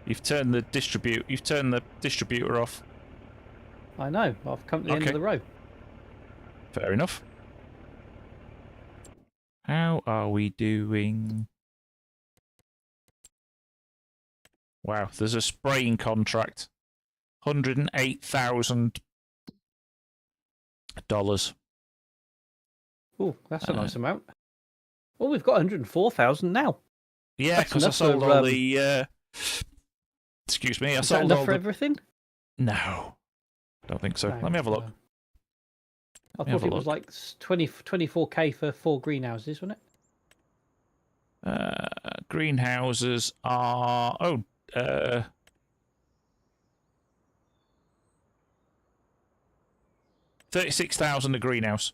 You've turned the distributor off. I know. I've come to the end of the row. Fair enough. How are we doing? Wow, there's a spraying contract. $108,000. Oh, that's a nice amount. Well, we've got 104,000 now. Yeah, That's because I enough sold for, all the. Excuse me, I Is that sold enough all for the. everything? No, don't think so. No, Let me have a look. I thought it was like 24k for 4 greenhouses, wasn't it? Greenhouses are 36,000 a greenhouse.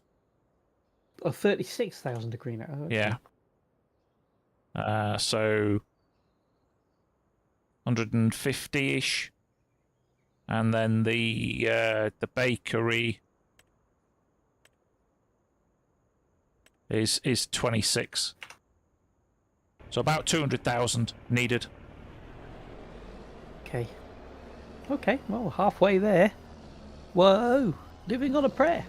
Oh, 36,000 a greenhouse. Oh, okay. Yeah. So 150-ish, and then the bakery is 26. So about 200,000 needed. Okay. Okay, well, halfway there. Whoa! Living on a prayer.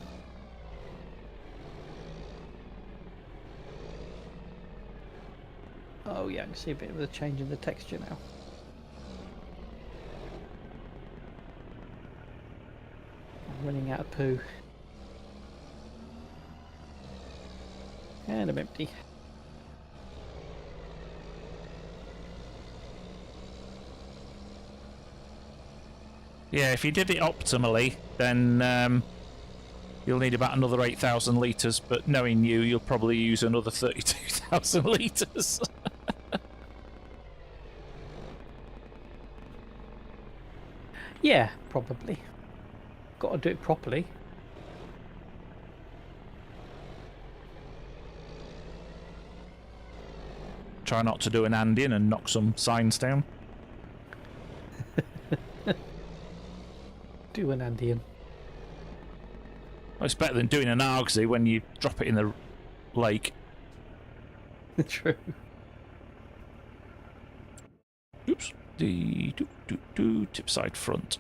Oh yeah, I can see a bit of a change in the texture now. I'm running out of poo. And I'm empty. Yeah, if you did it optimally, then you'll need about another 8,000 litres, but knowing you, you'll probably use another 32,000 litres. Yeah, probably. Got to do it properly. Try not to do an Andian and knock some signs down. Do an Andian. Well, it's better than doing an Argsy when you drop it in the lake. True. Oops. Tip side front.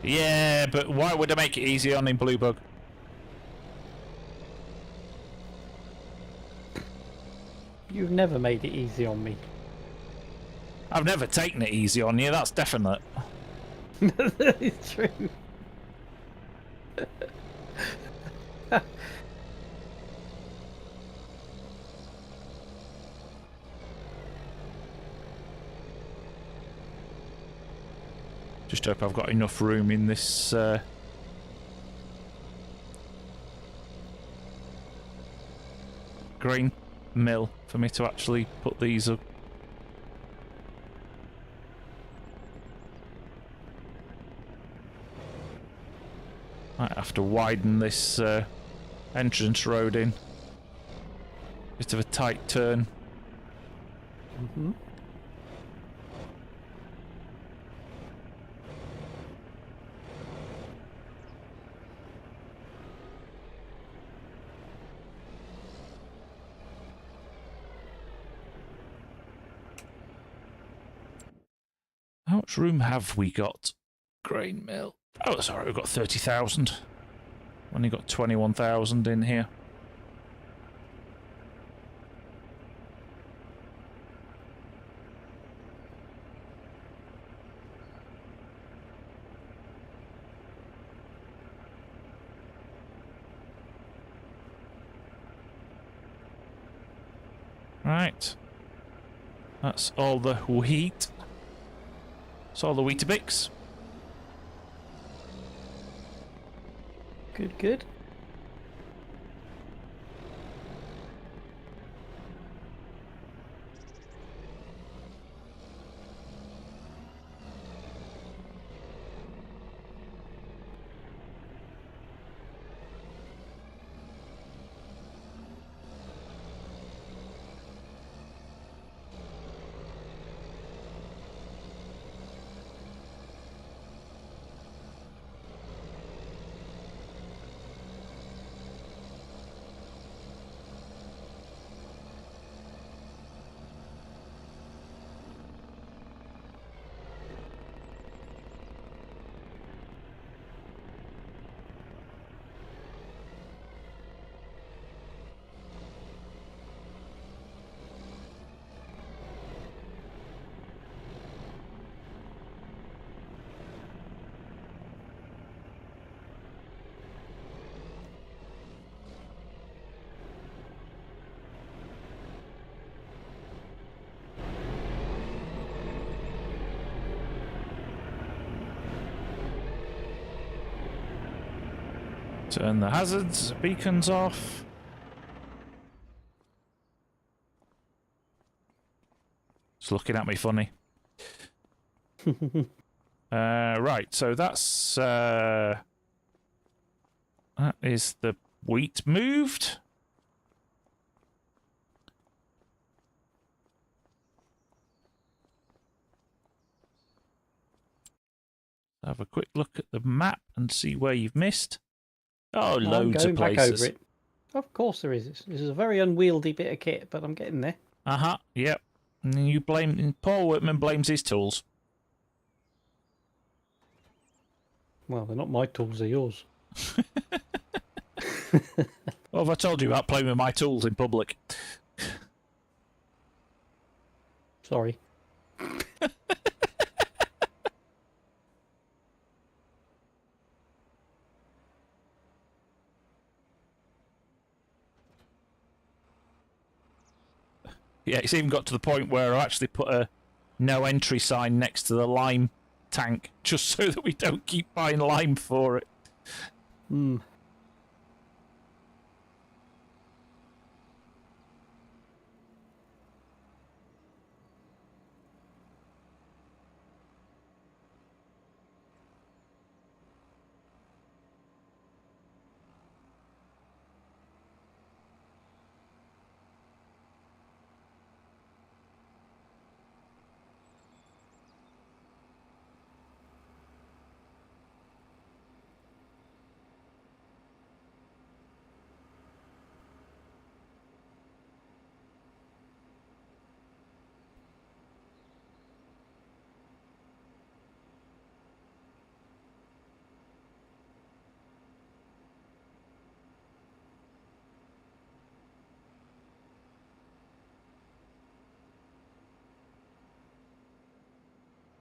Yeah, but why would I make it easy on in Bluebug? You've never made it easy on me. I've never taken it easy on you, that's definite. It's true. Just hope I've got enough room in this grain mill for me to actually put these up. Might have to widen this entrance road in. Bit of a tight turn. Mm-hmm. How much room have we got? Grain mill. Oh, sorry, we've got 30,000. Only got 21,000 in here. Right. That's all the wheat. That's all the Weetabix. Good, good. Turn the hazards, beacons off. It's looking at me funny. Right, so that's that is the wheat moved. Have a quick look at the map and see where you've missed. Oh, loads of places. Back over it. Of course there is. This is a very unwieldy bit of kit, but I'm getting there. Yep. And you blame Paul Whitman blames his tools. Well, they're not my tools, they're yours. What have I told you about playing with my tools in public? Sorry. Yeah, it's even got to the point where I actually put a no entry sign next to the lime tank just so that we don't keep buying lime for it. Hmm.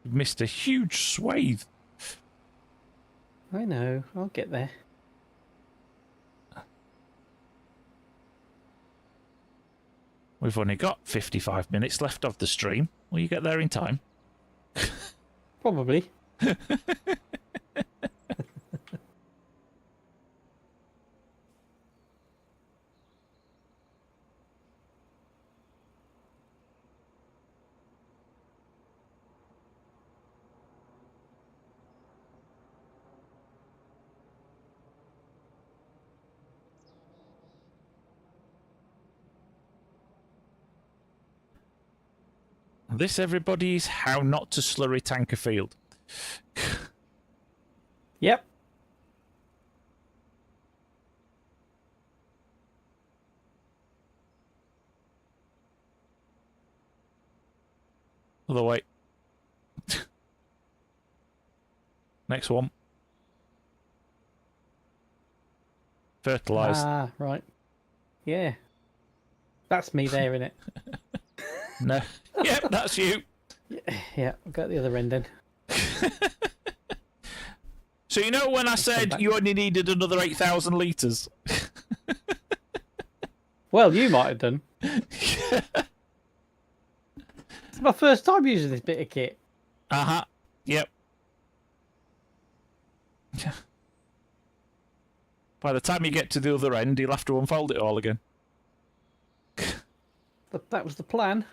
You've missed a huge swathe. I know. I'll get there. We've only got 55 minutes left of the stream. Will you get there in time? Probably. This, everybody, is how not to slurry tank a field. Yep. Other way. Next one. Fertilised. Ah, right. Yeah. That's me there, innit? No. Yep, that's you. Yeah, I'll go at the other end then. So you know when I said you only needed another 8,000 litres? Well, you might have done. It's my first time using this bit of kit. Uh-huh. Yep. By the time you get to the other end, you'll have to unfold it all again. But that was the plan.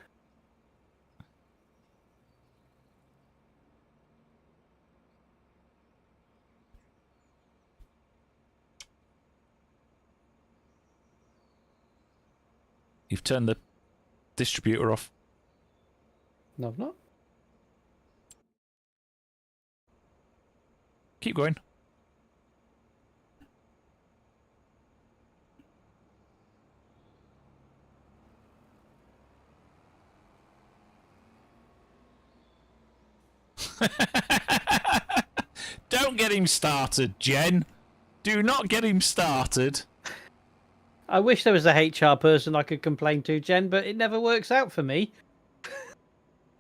You've turned the distributor off. No, I've not. Keep going. Don't get him started, Jen. Do not get him started. I wish there was a HR person I could complain to, Jen, but it never works out for me.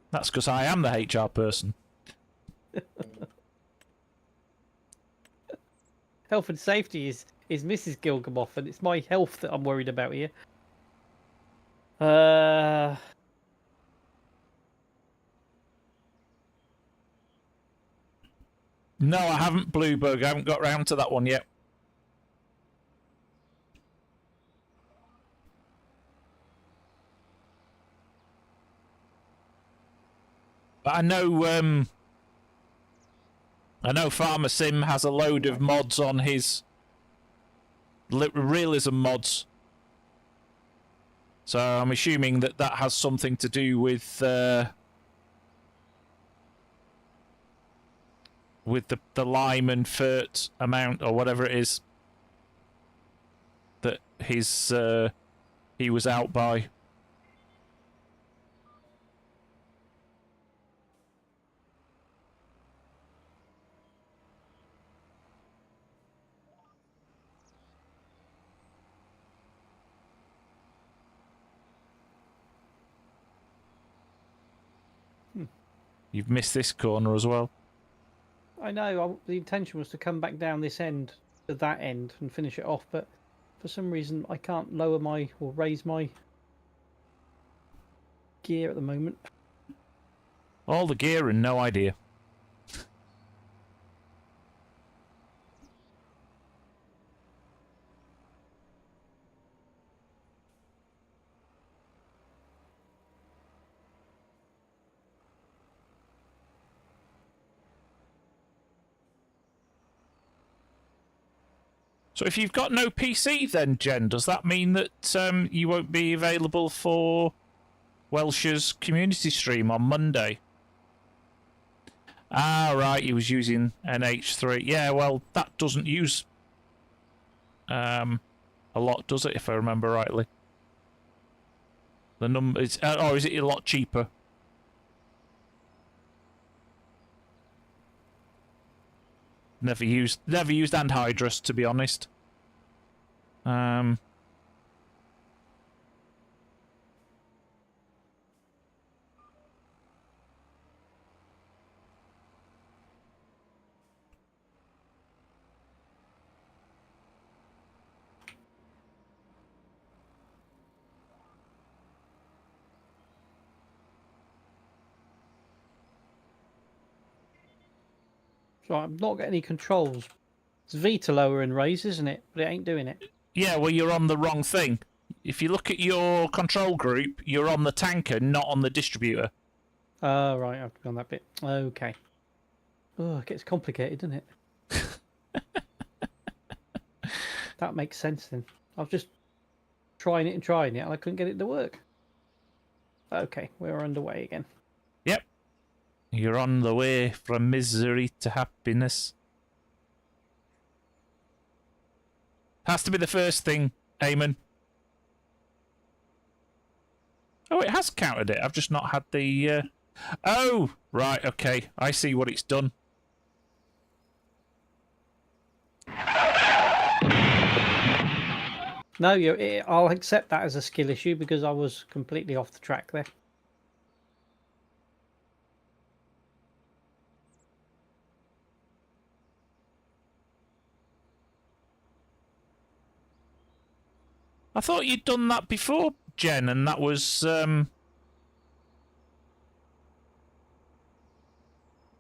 That's because I am the HR person. Health and safety is Mrs Gilgamoth, and it's my health that I'm worried about here. No, I haven't, Bluebug. I haven't got round to that one yet. But I know Farmer Sim has a load of mods on his realism mods. So I'm assuming that that has something to do with the lime and fert amount or whatever it is that he was out by. You've missed this corner as well. I know. The intention was to come back down this end to that end and finish it off, but for some reason I can't lower my or raise my gear at the moment. All the gear and no idea. So if you've got no PC then, Jen, does that mean that you won't be available for Welsh's community stream on Monday? Ah, right, he was using NH3. Yeah, well, that doesn't use a lot, does it, if I remember rightly? The number is... or is it a lot cheaper? Never used anhydrous, to be honest. So I'm not getting any controls. It's V to lower and raise, isn't it? But it ain't doing it. Yeah, well, you're on the wrong thing. If you look at your control group, you're on the tanker, not on the distributor. Oh, right, I've gone that bit. Okay. Oh, it gets complicated, doesn't it? That makes sense then. I was just trying it, and I couldn't get it to work. Okay, we're underway again. Yep. You're on the way from misery to happiness. Has to be the first thing, Eamon. Oh, it has counted it. I've just not had the... Oh, right, okay. I see what it's done. No, I'll accept that as a skill issue because I was completely off the track there. I thought you'd done that before, Jen, and that was...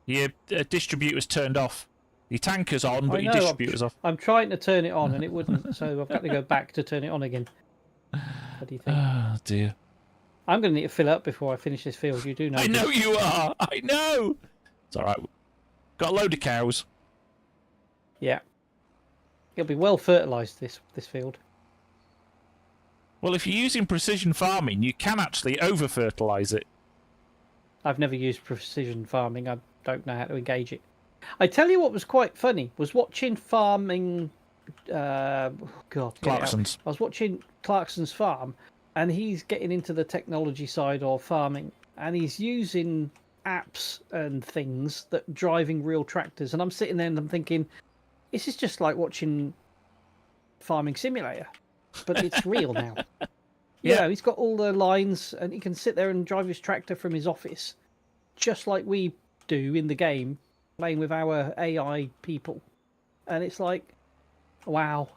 your distributor's turned off. Your tanker's on, but your distributor's off. I'm trying to turn it on and it wouldn't, so I've got to go back to turn it on again. What do you think? Oh, dear. I'm going to need to fill up before I finish this field. You do know. I know you are! I know! It's alright. Got a load of cows. Yeah. It'll be well fertilised, this field. Well, if you're using precision farming, you can actually over-fertilise it. I've never used precision farming. I don't know how to engage it. I tell you what was quite funny was watching farming. Clarkson's. I was watching Clarkson's farm, and he's getting into the technology side of farming, and he's using apps and things that driving real tractors. And I'm sitting there and I'm thinking, this is just like watching Farming Simulator, but it's real now. Yeah, he's got all the lines, and he can sit there and drive his tractor from his office, just like we do in the game, playing with our AI people. And it's like, wow.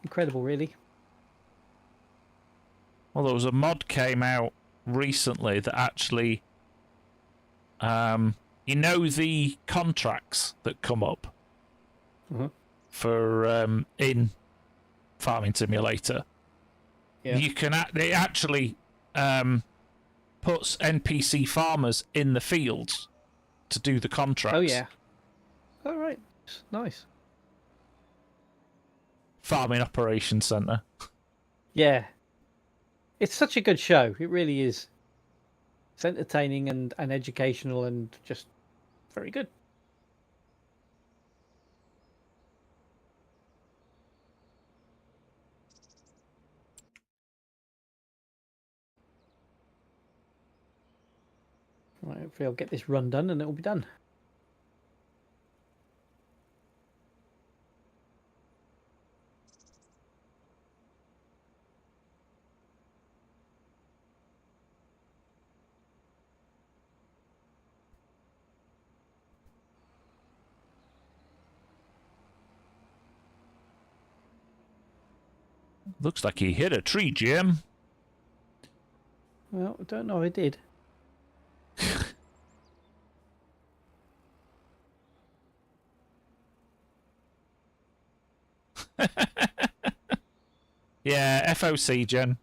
Incredible, really. Well, there was a mod came out recently that actually... you know the contracts that come up for in Farming Simulator? Yeah. You can... It actually puts NPC farmers in the fields to do the contracts. Oh yeah. All right. Nice. Farming Operations Centre. Yeah. It's such a good show. It really is. It's entertaining and educational and just very good. Right, hopefully I'll get this run done and it'll be done. Looks like he hit a tree, Jim. Well, I don't know if I did. Yeah, FOC, Jen.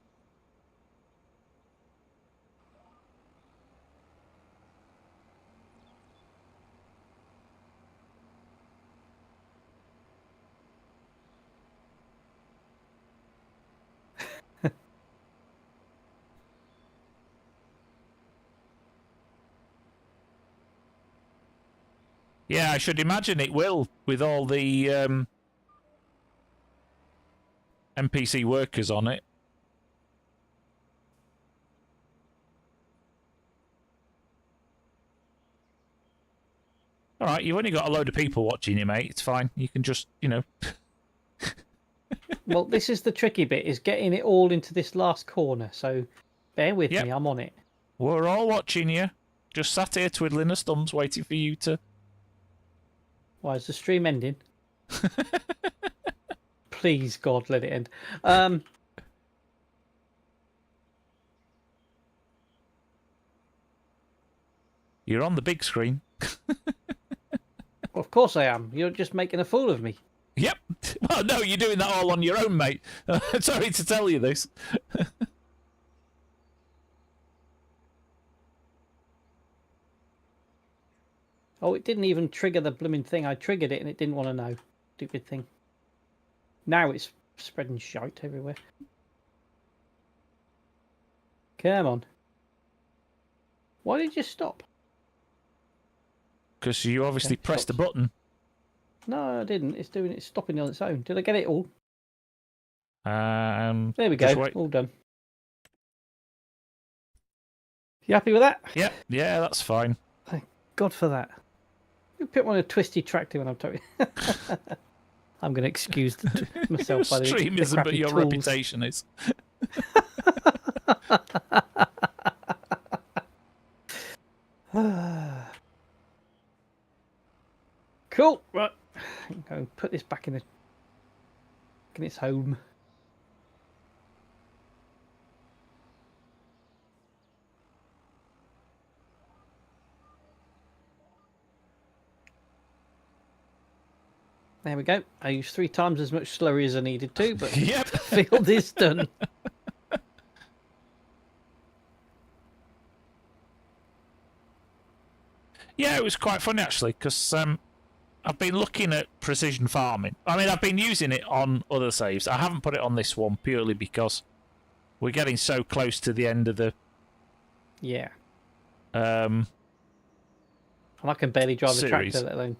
Yeah, I should imagine it will, with all the NPC workers on it. Alright, you've only got a load of people watching you, mate. It's fine. You can just, you know... Well, this is the tricky bit, is getting it all into this last corner, so bear with me, I'm on it. We're all watching you. Just sat here twiddling our thumbs, waiting for you to... Why is the stream ending? Please, God, let it end. You're on the big screen. Well, of course I am. You're just making a fool of me. Yep. Well, no, you're doing that all on your own, mate. Sorry to tell you this. Oh, it didn't even trigger the blooming thing. I triggered it and it didn't want to know. Stupid thing. Now it's spreading shite everywhere. Come on. Why did you stop? Because you obviously pressed the button. No, I didn't. It's doing it, stopping on its own. Did I get it all? There we just go. wait. All done. You happy with that? Yeah, that's fine. Thank God for that. You put one a twisty tractor when I'm talking. I'm going to excuse myself by the stream isn't, but your tools. reputation is. Cool. Right. Go and put this back in its home. There we go. I used 3 times as much slurry as I needed to, but Yep. the field is done. Yeah, it was quite funny actually, because I've been looking at precision farming. I mean, I've been using it on other saves. I haven't put it on this one purely because we're getting so close to the end of the... Yeah. And I can barely drive series. a tractor,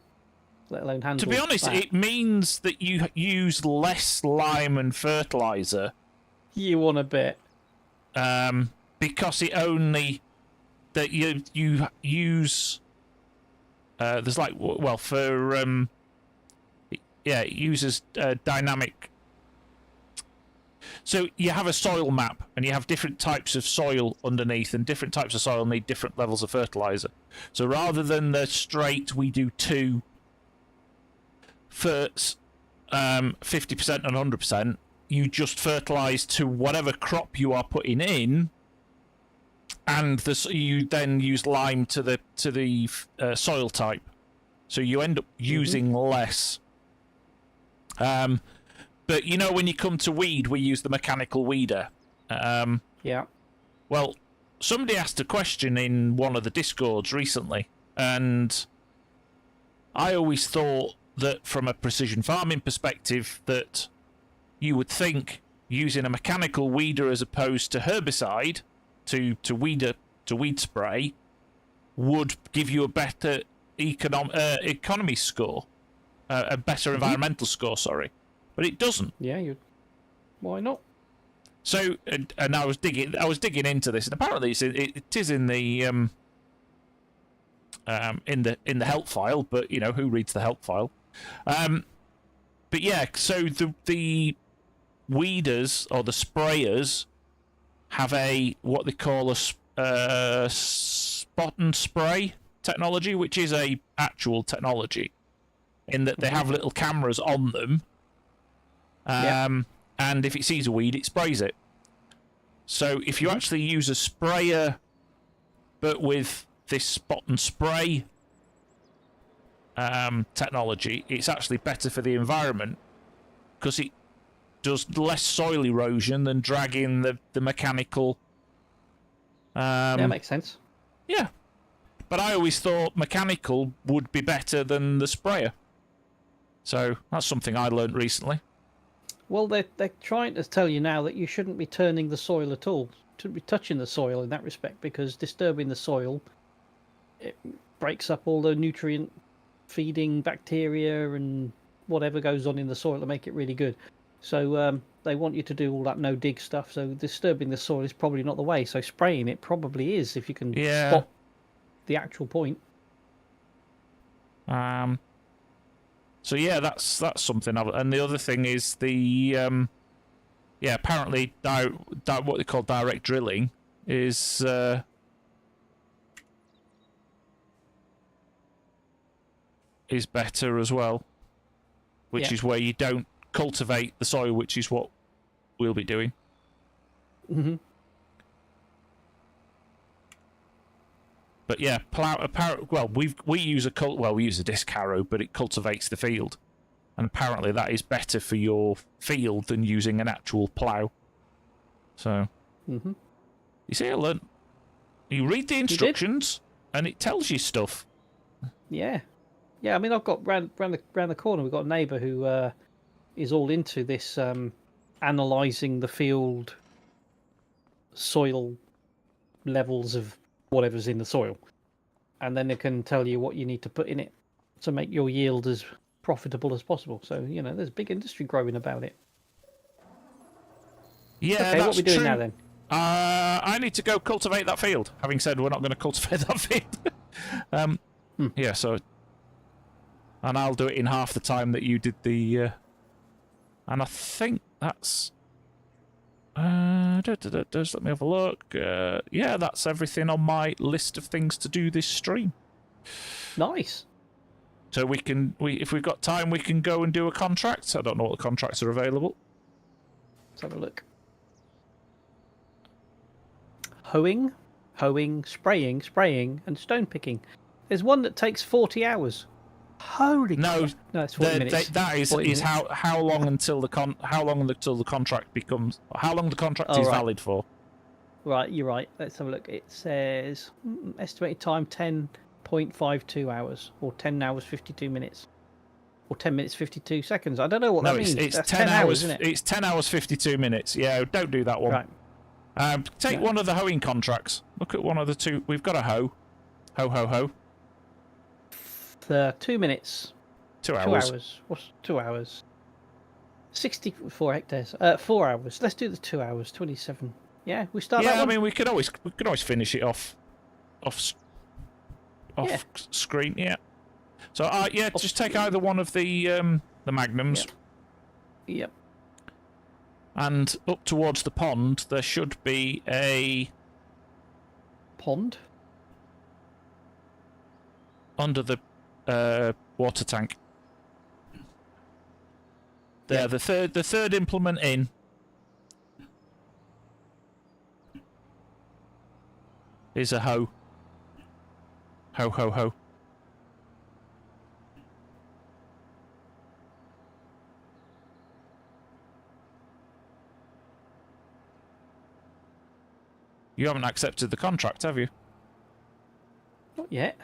let alone handle. To be honest, that. it means that you use less lime and fertilizer. You want a bit. Because it only... that you use... there's like, well, for... yeah, it uses dynamic... So you have a soil map, and you have different types of soil underneath, and different types of soil need different levels of fertilizer. So rather than the straight, we do 2 ferts, 50% and 100%, you just fertilize to whatever crop you are putting in, and you then use lime to the soil type, so you end up using less. But you know, when you come to weed, we use the mechanical weeder. Yeah. Well, somebody asked a question in one of the Discords recently, and I always thought that from a precision farming perspective that you would think using a mechanical weeder as opposed to herbicide to weed spray would give you a better economy score, a better environmental score, sorry. But it doesn't. Yeah, why not? So, and I was digging into this, and apparently it is in the help file, but you know, who reads the help file? But yeah, so the weeders or the sprayers have what they call a spot and spray technology, which is a actual technology in that they have little cameras on them, and if it sees a weed, it sprays it. So if you actually use a sprayer, but with this spot and spray technology, it's actually better for the environment because it does less soil erosion than dragging the mechanical. Yeah, makes sense. Yeah, but I always thought mechanical would be better than the sprayer. So that's something I learned recently. Well, they're trying to tell you now that you shouldn't be turning the soil at all. Shouldn't be touching the soil in that respect, because disturbing the soil, it breaks up all the nutrient feeding bacteria and whatever goes on in the soil to make it really good. So they want you to do all that no dig stuff. So disturbing the soil is probably not the way. So spraying it probably is, if you can spot the actual point. So yeah, that's something. And the other thing is apparently what they call direct drilling is better as well, which is where you don't cultivate the soil, which is what we'll be doing. Mm-hmm. But yeah, we use a disc harrow, but it cultivates the field, and apparently that is better for your field than using an actual plough. So, you see, you read the instructions, and it tells you stuff. Yeah, I mean, I've got round the corner. We've got a neighbour who is all into this, analysing the field soil levels of whatever's in the soil, and then it can tell you what you need to put in it to make your yield as profitable as possible. So, you know, there's a big industry growing about it. Yeah, okay, that's what are we doing true. now then? I need to go cultivate that field. Having said we're not going to cultivate that field. Yeah, so, and I'll do it in half the time that you did the. And I think that's. Let me have a look. Yeah, that's everything on my list of things to do this stream. Nice. So if we've got time, we can go and do a contract. I don't know what the contracts are available. Let's have a look. Hoeing, spraying, and stone picking. There's one that takes 40 hours. Holy crap. No, it's 40 minutes. That is how long until the contract becomes. How long the contract is valid for? Right, you're right. Let's have a look. It says estimated time 10.52 hours, or 10 hours 52 minutes, or 10 minutes 52 seconds. I don't know what that means. It's That's 10 hours, isn't it? It's 10 hours 52 minutes. Yeah, don't do that one. Right. Take one of the hoeing contracts. Look at one of the two. We've got a hoe. Ho. 2 minutes. 2 hours. 2 hours. What's 2 hours? 64 hectares. 4 hours. Let's do the 2 hours. 27. Yeah, we start. Yeah, that I mean we could always finish it off screen. Yeah. So just take either one of the magnums. Yep. And up towards the pond, there should be a pond under the water tank. There, the third implement in. Is a hoe. Ho. You haven't accepted the contract, have you? Not yet.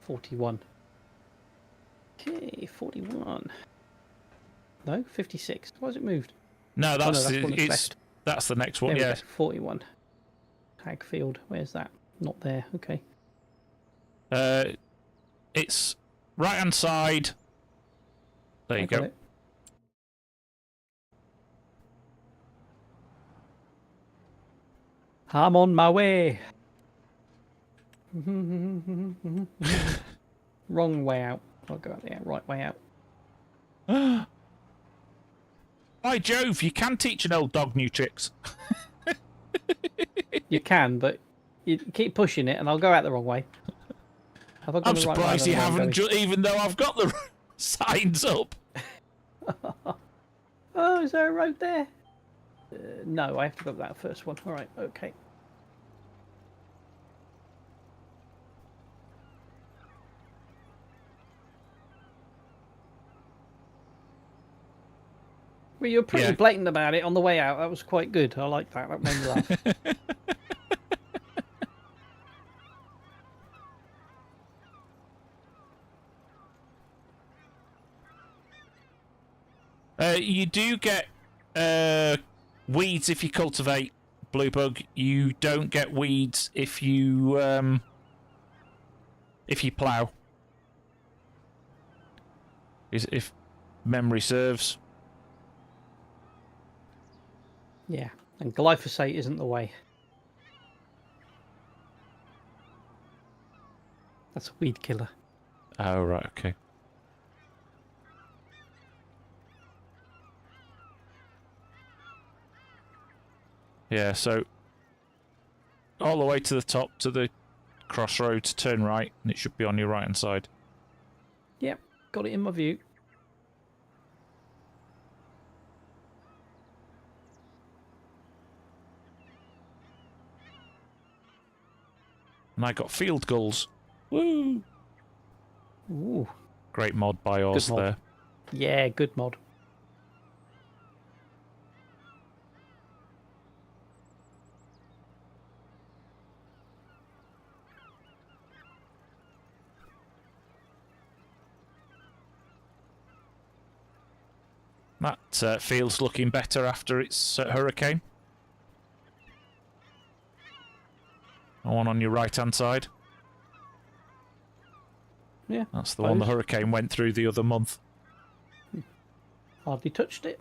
$41. Okay, 41. No, 56. Why has it moved? No, that's, one that's left. that's the next one, There we yeah. go, 41. Hagfield, where's that? Not there, okay. It's right-hand side. There you I got go. it. I'm on my way. Wrong way out. I'll go out the right way out. By Jove, you can teach an old dog new tricks. You can, but you keep pushing it and I'll go out the wrong way. Have I gone I'm the right way? surprised you I don't know where I'm haven't, even though I've got the signs up. going. Oh, is there a road there? No, I have to go up that first one. All right, okay. Well, you were pretty blatant about it on the way out. That was quite good. I like that. That made me laugh. You do get weeds if you cultivate blue bug. You don't get weeds if you plough. If memory serves. Yeah, and glyphosate isn't the way. That's a weed killer. Oh, right, okay. Yeah, so all the way to the top, to the crossroads, turn right, and it should be on your right-hand side. Yep, got it in my view. And I got field gulls. Woo! Ooh, Great mod by Oz mod. there. yeah, good mod. That field's looking better after its hurricane. The one on your right-hand side. Yeah, That's the one the hurricane went through the other month. hardly touched it.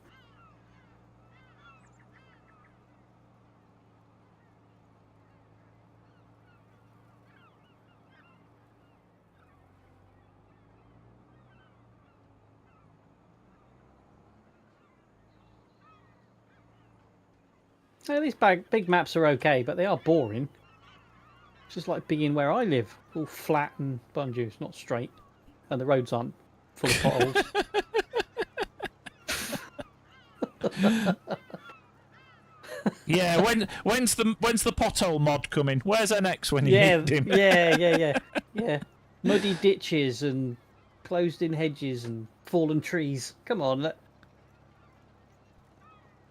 So these big maps are okay, but they are boring. It's just like being where I live, all flat and bungees, not straight, and the roads aren't full of potholes. Yeah, when's the pothole mod coming? Where's NX when you Yeah, need him? yeah. Muddy ditches and closed-in hedges and fallen trees. Come on,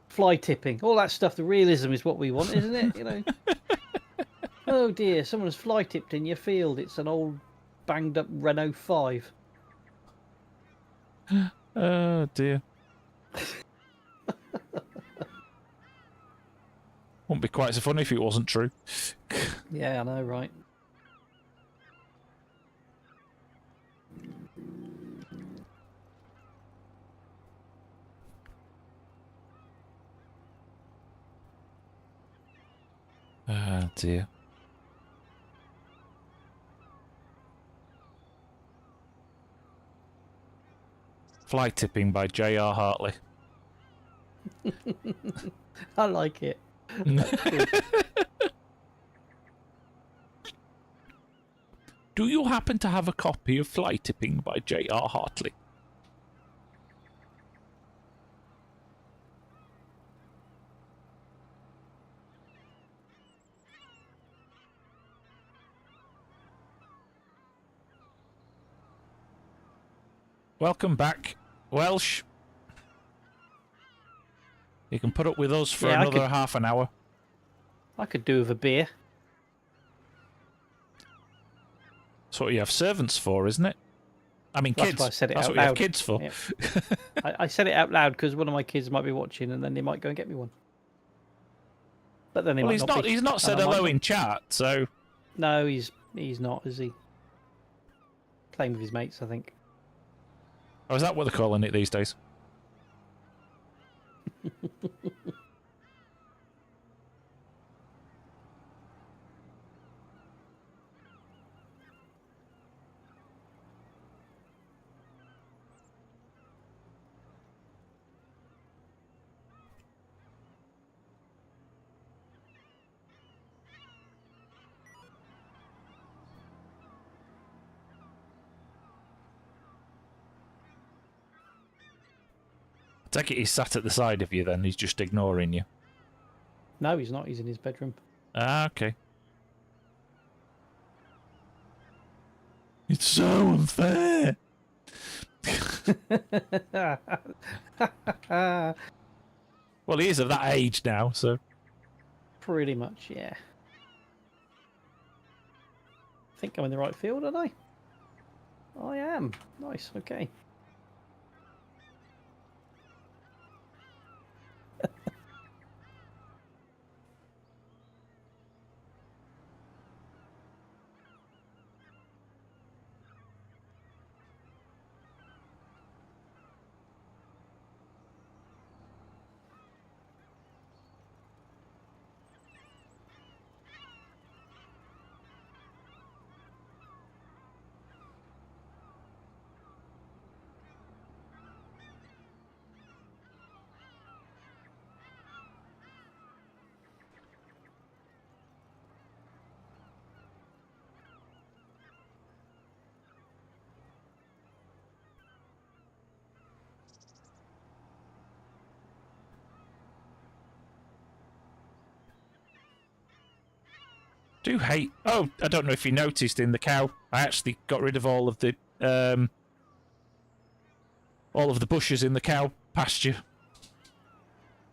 fly tipping, all that stuff. The realism is what we want, isn't it? You know. Oh dear, someone's fly tipped in your field. It's an old banged up Renault 5. Oh dear. Wouldn't be quite so funny if it wasn't true. Yeah, I know, right? Oh dear. Fly Tipping by J.R. Hartley. I like it. Do you happen to have a copy of Fly Tipping by J.R. Hartley? welcome back, Welsh. You can put up with us for another half an hour. I could do with a beer. That's what you have servants for, isn't it? I mean, That's kids. why I said it That's out what you have loud. kids for. Yeah. I said it out loud because one of my kids might be watching, and then they might go and get me one. But then they might not. He's not said hello in chat, so. No, he's not, is he? Playing with his mates, I think. Oh, is that what they're calling it these days? I take it he's sat at the side of you then, he's just ignoring you. No, he's not. He's in his bedroom. Ah, okay. It's so unfair. Well, he is of that age now, so. Pretty much, yeah. I think I'm in the right field, aren't I? I am. Nice, okay. Do hate. Oh, I don't know if you noticed in the cow. I actually got rid of all of the bushes in the cow pasture.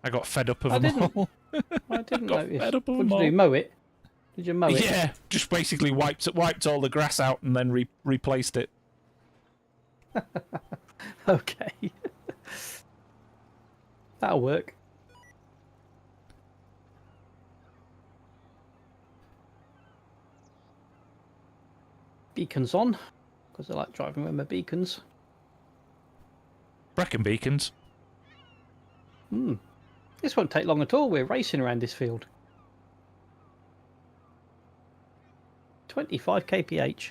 I got fed up of them all. I didn't notice. Fed up of What did them you do? all. Mow it? Did you mow it? Yeah, just basically wiped all the grass out and then replaced it. Okay. That'll work. Beacons on, because I like driving with my beacons. Brecon beacons. This won't take long at all. We're racing around this field. 25 kph.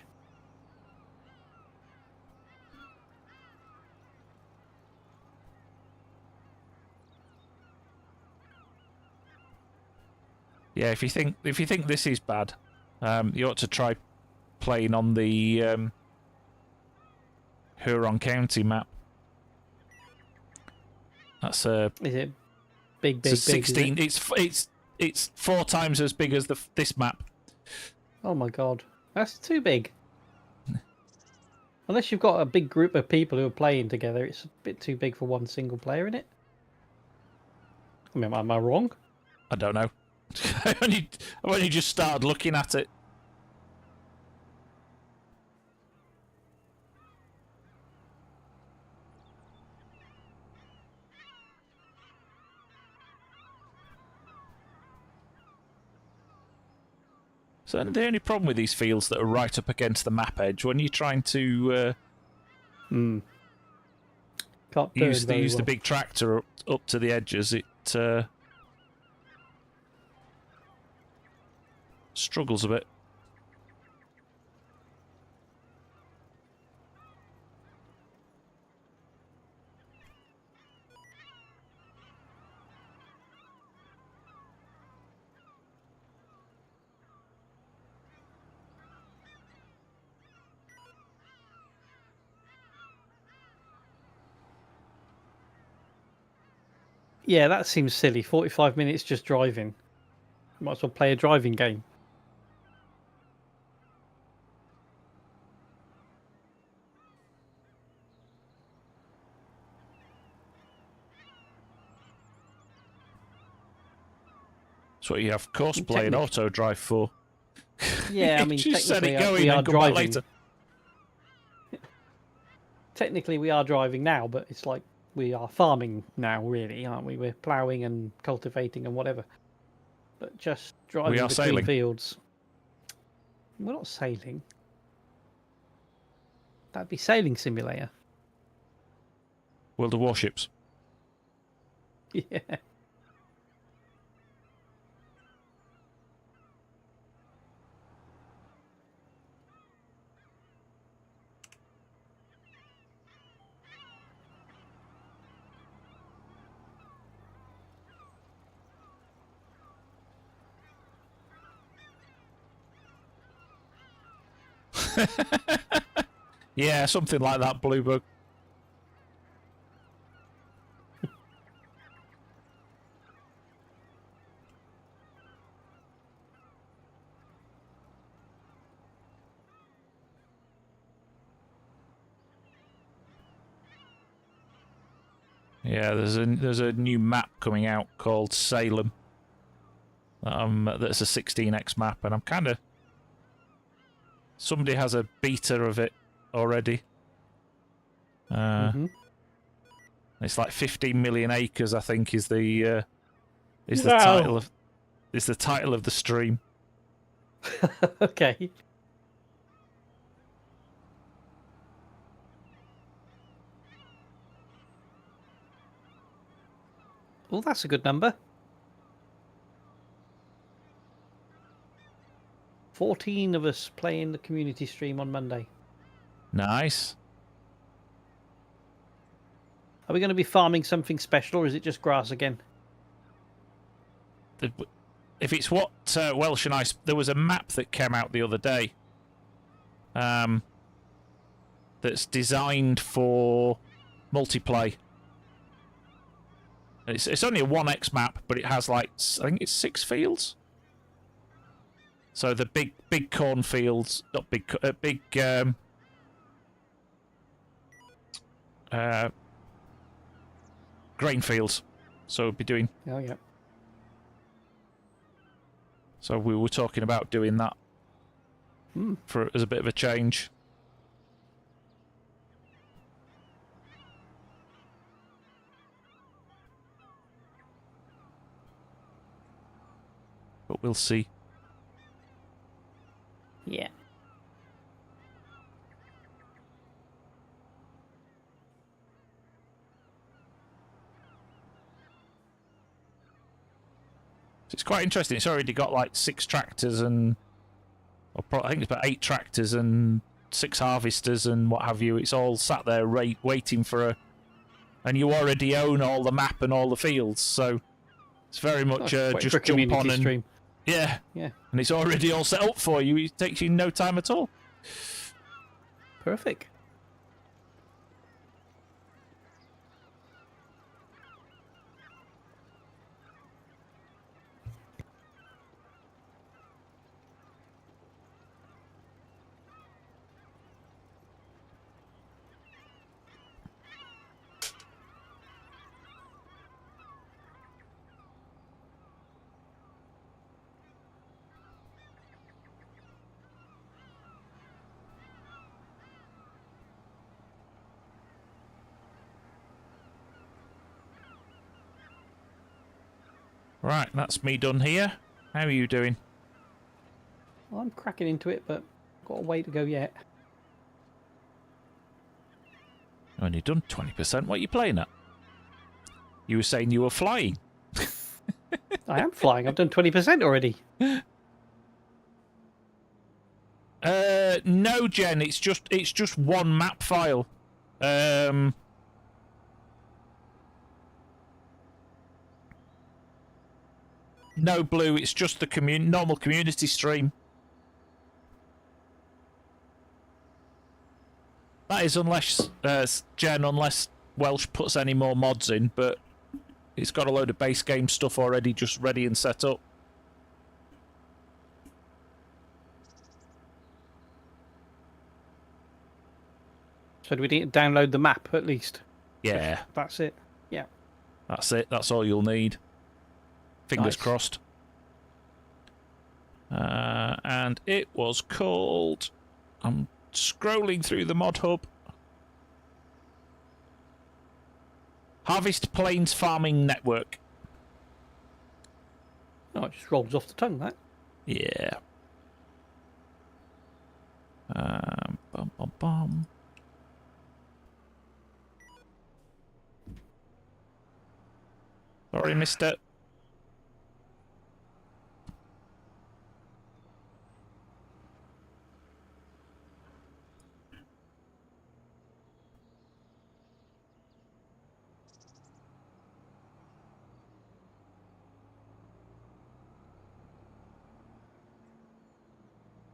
Yeah, if you think this is bad, you ought to try playing on the Huron County map. That's Is it big? it's a Big, 16. is it? It's 4 times as big as this map. Oh my god, that's too big. Unless you've got a big group of people who are playing together, it's a bit too big for one single player, isn't it? I mean, am I wrong? I don't know. I've only just started looking at it. So the only problem with these fields that are right up against the map edge, when you're trying to Can't use turn very the well. big tractor up to the edges, it struggles a bit. Yeah, that seems silly. 45 minutes just driving. Might as well play a driving game. That's what you have course-play and auto-drive for. Yeah, I mean, Just set technically it going we are and come back driving. later. Technically, we are driving now, but it's like we are farming now, really, aren't we? We're ploughing and cultivating and whatever. But just driving We are between sailing. fields. We're not sailing. That'd be Sailing Simulator. World of Warships. Yeah. Yeah, something like that, Bluebug. Yeah, there's a new map coming out called Salem. That's a 16x map, and I'm kind of... Somebody has a beta of it already. It's like 15 million acres, I think, is the title of the stream. Okay. Well, that's a good number. 14 of us playing the community stream on Monday. Nice. Are we going to be farming something special, or is it just grass again? If it's what Welsh and I... There was a map that came out the other day that's designed for multiplayer. It's only a 1x map, but it has, like, I think it's 6 fields. So the big cornfields, not big grain fields. So we'll be doing. Oh yeah. So we were talking about doing that as a bit of a change. But we'll see. Yeah. It's quite interesting. It's already got like 6 tractors and... I think it's about 8 tractors and 6 harvesters and what have you. It's all sat there waiting for a... And you already own all the map and all the fields, so... It's very much just jump on and... Stream. Yeah. Yeah. And it's already all set up for you. It takes you no time at all. Perfect. Right, that's me done here. How are you doing? Well, I'm cracking into it, but got a way to go yet. Only done 20%. What are you playing at? You were saying you were flying. I am flying. I've done 20% already. No, Jen. It's just one map file. No, Blue, it's just the normal community stream. That is unless, Jen, unless Welsh puts any more mods in, but it's got a load of base game stuff already just ready and set up. So do we need to download the map, at least? Yeah. That's it. Yeah. That's it. That's all you'll need. Fingers Nice. crossed. And it was called... I'm scrolling through the mod hub. Harvest Plains Farming Network. Oh, it just rolls off the tongue, that. Yeah. Bum, bum, bum. Sorry, mister.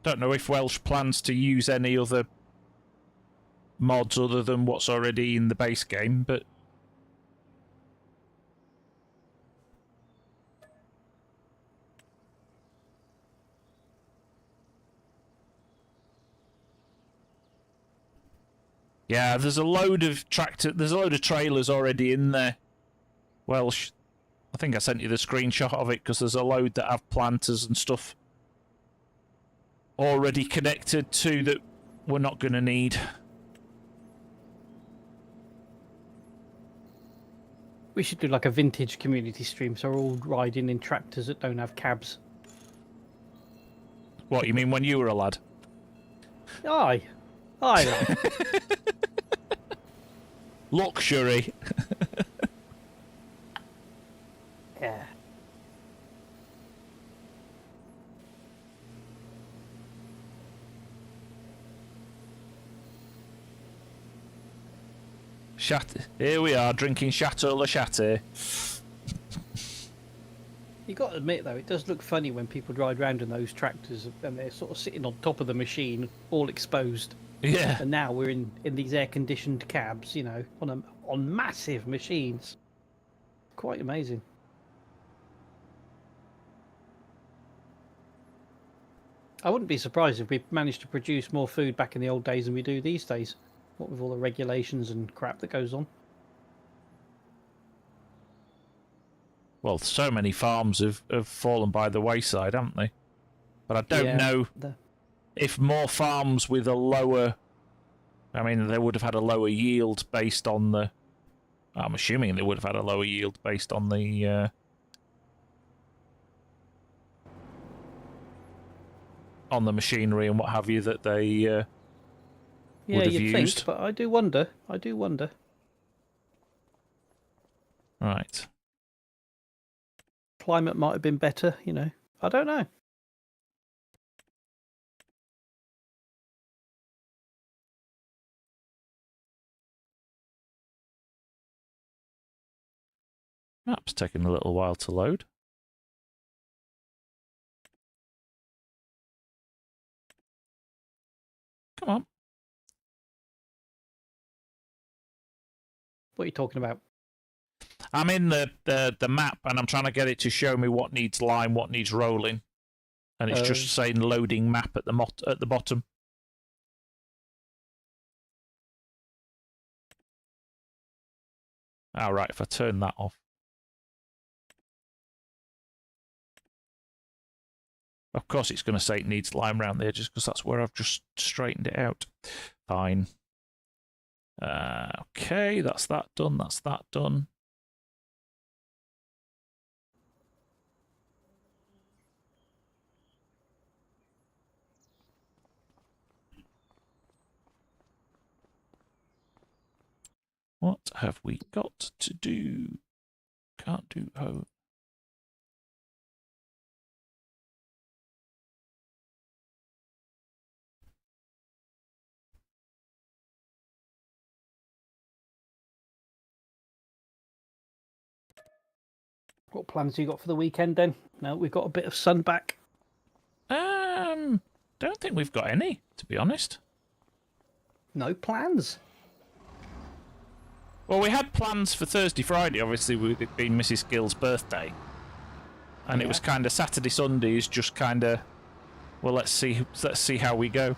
Don't know if Welsh plans to use any other mods other than what's already in the base game, but... Yeah, there's a load of trailers already in there. Welsh. I think I sent you the screenshot of it, because there's a load that have planters and stuff already connected to that we're not going to need. We should do like a vintage community stream, so we're all riding in tractors that don't have cabs. What, you mean when you were a lad? Aye. Aye, lad. Luxury. Yeah. Here we are, drinking Chateau Le Chateau. You got to admit, though, it does look funny when people ride around in those tractors and they're sort of sitting on top of the machine, all exposed. Yeah. And now we're in these air-conditioned cabs, you know, on massive machines. Quite amazing. I wouldn't be surprised if we managed to produce more food back in the old days than we do these days. What with all the regulations and crap that goes on. Well, so many farms have fallen by the wayside, haven't they? But I don't know if more farms with a lower... I mean, they would have had a lower yield based on the... I'm assuming they would have had a lower yield based on the... on the machinery and what have you that they would have you'd used. think, but I do wonder. Right. Climate might have been better, you know. I don't know. Map's taking a little while to load. Come on. What are you talking about? I'm in the map and I'm trying to get it to show me what needs lime, what needs rolling. And it's just saying loading map at the bottom. Alright, if I turn that off. Of course it's going to say it needs lime around the edges because that's where I've just straightened it out. Fine. Okay, that's that done, that's that done. What have we got to do? Can't do hoe. What plans you got for the weekend then? Now we've got a bit of sun back. Don't think we've got any, to be honest. No plans. Well, we had plans for Thursday, Friday, obviously, with it being Mrs Gil's birthday. And it was kind of Saturday, Sunday is just kind of, well, let's see how we go.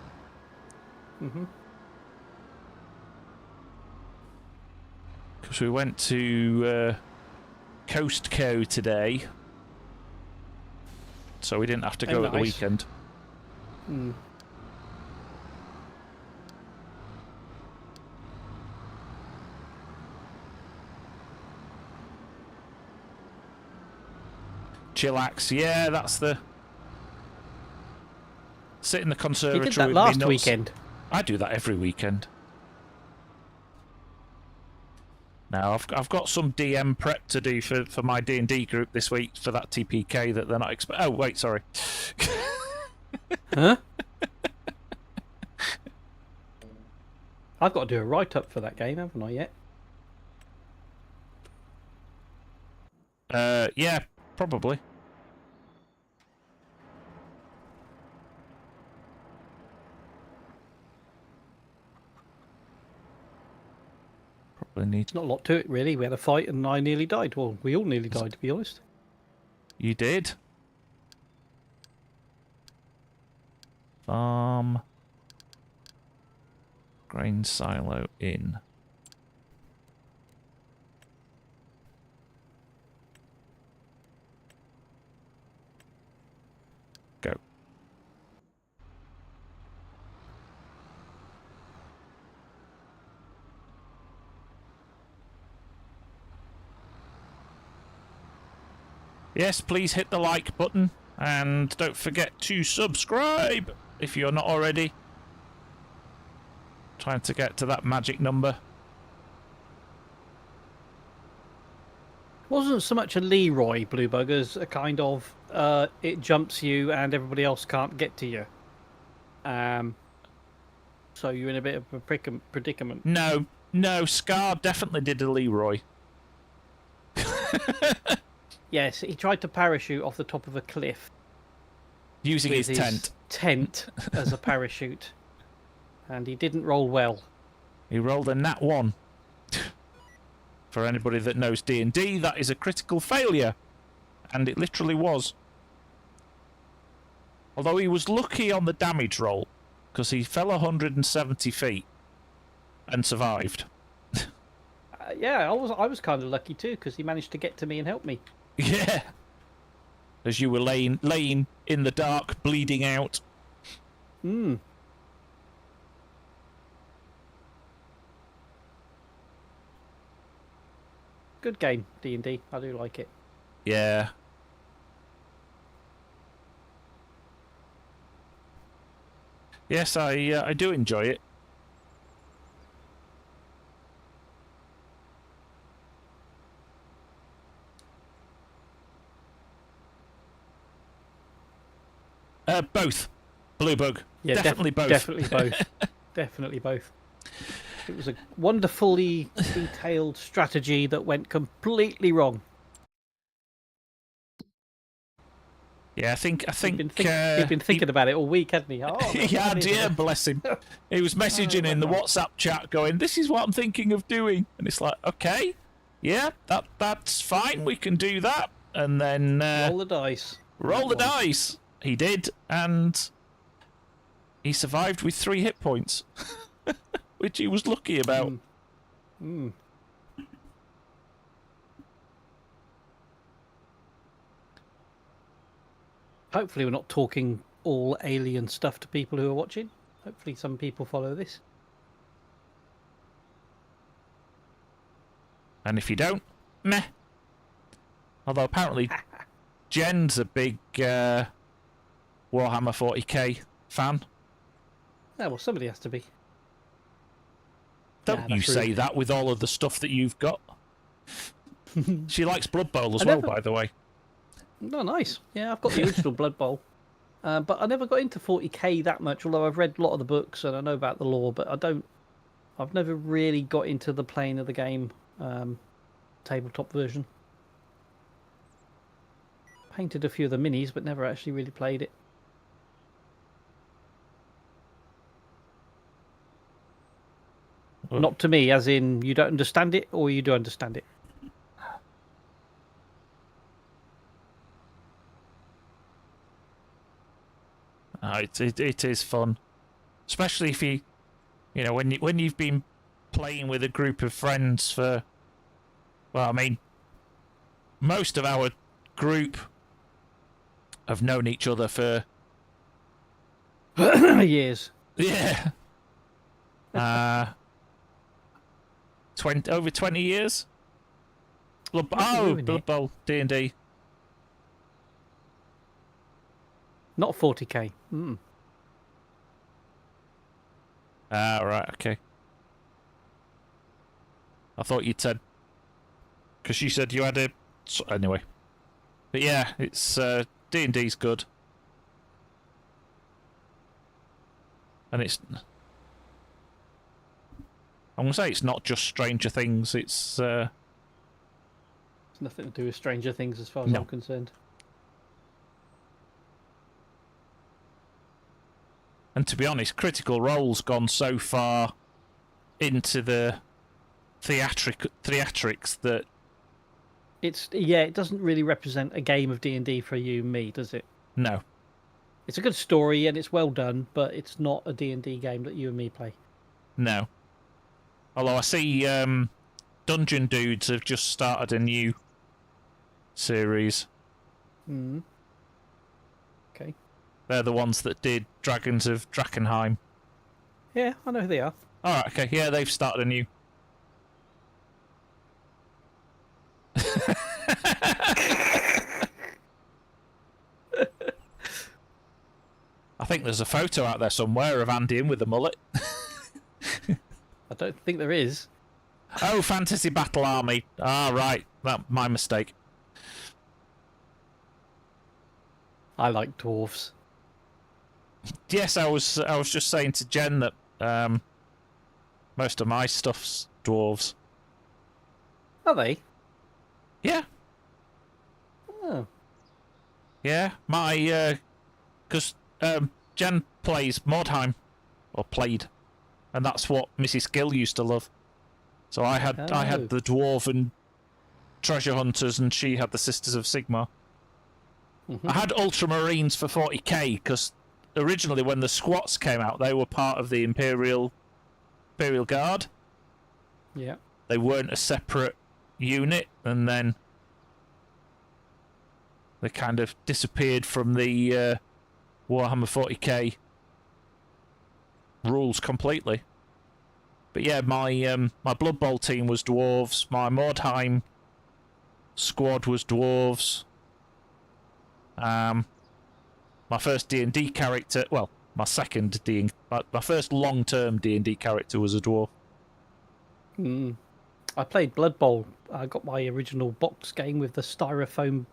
Because we went to Coastco today so we didn't have to go Oh, at the nice. weekend. Hmm. Chillax, yeah, that's the... Sit in the You conservatory did that with last me nuts. weekend. I do that every weekend. Now, I've got some DM prep to do for my D&D group this week for that TPK that they're not oh, wait, sorry. Huh? I've got to do a write-up for that game, haven't I, yet? Yeah, probably. Probably need... There's not a lot to it, really. We had a fight and I nearly died. Well, we all nearly died, to be honest. You did? Farm... Grain silo in. Go. Yes, please hit the like button and don't forget to subscribe if you're not already. Trying to get to that magic number. Wasn't so much a Leroy Bluebug as a kind of it jumps you and everybody else can't get to you. So you're in a bit of a predicament. No, Scar definitely did a Leroy. Yes, he tried to parachute off the top of a cliff. Using with his tent. Tent as a parachute. And he didn't roll well. He rolled a nat 1. For anybody that knows D&D, that is a critical failure. And it literally was. Although he was lucky on the damage roll, because he fell 170 feet and survived. Yeah, I was kind of lucky too, because he managed to get to me and help me. Yeah. As you were laying in the dark, bleeding out. Hmm. Good game, D&D. I do like it. Yeah. Yes, I do enjoy it. Both. Bluebug. Yeah, definitely both. Definitely both. Definitely both. It was a wonderfully detailed strategy that went completely wrong. Yeah, I think He'd been thinking about it all week, hadn't he? Oh, he had, yeah, bless him. He was messaging in the WhatsApp chat going, "This is what I'm thinking of doing." And it's like, okay, yeah, that's fine, we can do that. And then... roll the dice. Roll the dice! He did, and he survived with 3 hit points. Which he was lucky about. Mm. Hopefully we're not talking all alien stuff to people who are watching. Hopefully some people follow this. And if you don't, meh. Although apparently Jen's a big Warhammer 40k fan. Yeah, well, somebody has to be. Don't Nah, you that's say rude. that with all of the stuff that you've got. She likes Blood Bowl as well, by the way. Oh, nice. Yeah, I've got the original Blood Bowl. But I never got into 40k that much, although I've read a lot of the books and I know about the lore, but I've never really got into the playing of the game tabletop version. Painted a few of the minis, but never actually really played it. Well, Not to me, as in you don't understand it, or you do understand it. it is fun, especially if you know when you've been playing with a group of friends for, well, I mean, most of our group have known each other for Years. yeah, over 20 years. Blood Bowl D&D. Not 40k. Mm. Right, okay. I thought you'd said, because you said you had a anyway. But yeah, it's D&D's good, and it's. I'm gonna say it's not just Stranger Things. It's It's nothing to do with Stranger Things as far as No. I'm concerned. And to be honest, Critical Role's gone so far into the theatrics that It doesn't really represent a game of D&D for you and me, does it? no, It's a good story and it's well done, but it's not a D&D game that you and me play. no. Although I see Dungeon Dudes have just started a new series. Mm. Okay. They're the ones that did Dragons of Drakkenheim. Yeah, I know who they are. Alright, okay, yeah, they've started a new. I think there's a photo out there somewhere of Andian with the mullet. I don't think there is. Oh, Fantasy Battle Army. Ah, right. My mistake. I like dwarves. Yes, I was just saying to Jen that most of my stuff's dwarves. Are they? Yeah, Oh. yeah. My because Jen plays Mordheim, or played, and that's what Mrs Gil used to love. So I had the dwarven treasure hunters, and she had the Sisters of Sigmar. Mhm. I had Ultramarines for 40k because originally when the Squats came out, they were part of the Imperial Guard. Yeah. They weren't a separate unit, and then they kind of disappeared from the Warhammer 40k rules completely. But yeah, my Blood Bowl team was dwarves. My Mordheim squad was dwarves. My first D&D character, well, my second my first long-term D&D character was a dwarf. Mm. I played Blood Bowl. I got my original box game with the styrofoam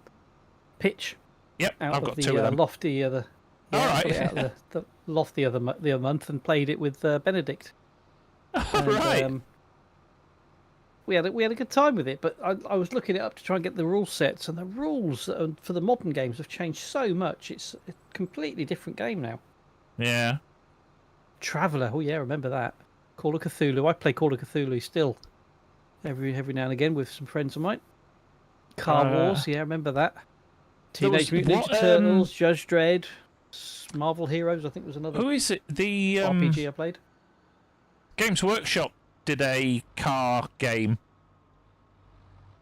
pitch. Yep, Out I've of got the two of them. loft the other. Yeah, All I right. got it out of the loft the other month and played it with Benedict. And, Right. we had a good time with it, but I was looking it up to try and get the rule sets, and the rules for the modern games have changed so much. It's a completely different game now. Yeah. Traveller, oh yeah, remember that. Call of Cthulhu. I play Call of Cthulhu still. Every now and again with some friends of mine. Car Wars, yeah, remember that. Teenage Mutant Ninja Turtles, Judge Dredd, Marvel Heroes, I think was another Who is it? The RPG I played. Games Workshop did a car game,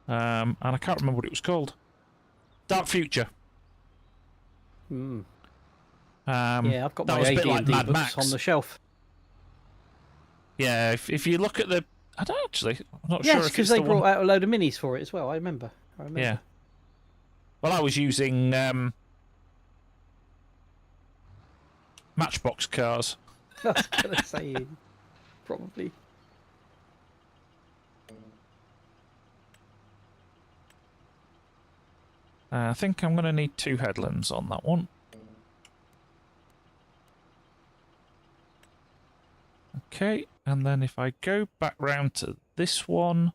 and I can't remember what it was called. Dark Future. Mm. Yeah, I've got that my was a bit AD&D like Mad books Max. on the shelf. Yeah, if you look at the, I don't actually, I'm not Yes, sure if because it's they the brought one. out a load of minis for it as well. I remember. Yeah. Well, I was using Matchbox cars. I was going to say, probably. I think I'm going to need 2 headlands on that one. Okay, and then if I go back round to this one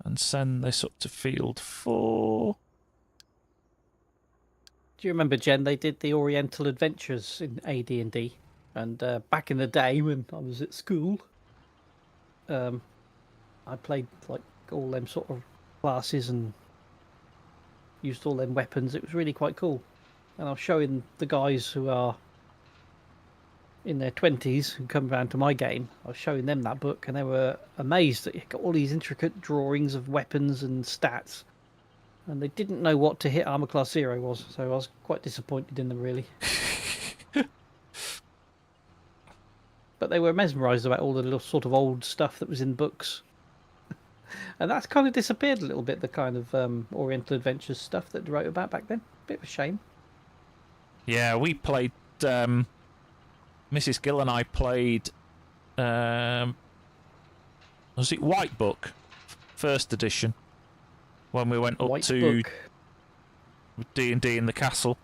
and send this up to field 4. Do you remember, Jen? They did the Oriental Adventures in AD&D, and back in the day when I was at school, I played like all them sort of classes and used all them weapons. It was really quite cool, and I was showing the guys who are in their 20s who come round to my game. I was showing them that book, and they were amazed that you got all these intricate drawings of weapons and stats. And they didn't know what to hit Armour Class 0 was, so I was quite disappointed in them, really. But they were mesmerised about all the little sort of old stuff that was in books. And that's kind of disappeared a little bit, the kind of Oriental Adventures stuff that they wrote about back then. Bit of a shame. Yeah, we played... Mrs Gil and I played... was it White Book? First edition. When we went up White to Book. D&D in the castle.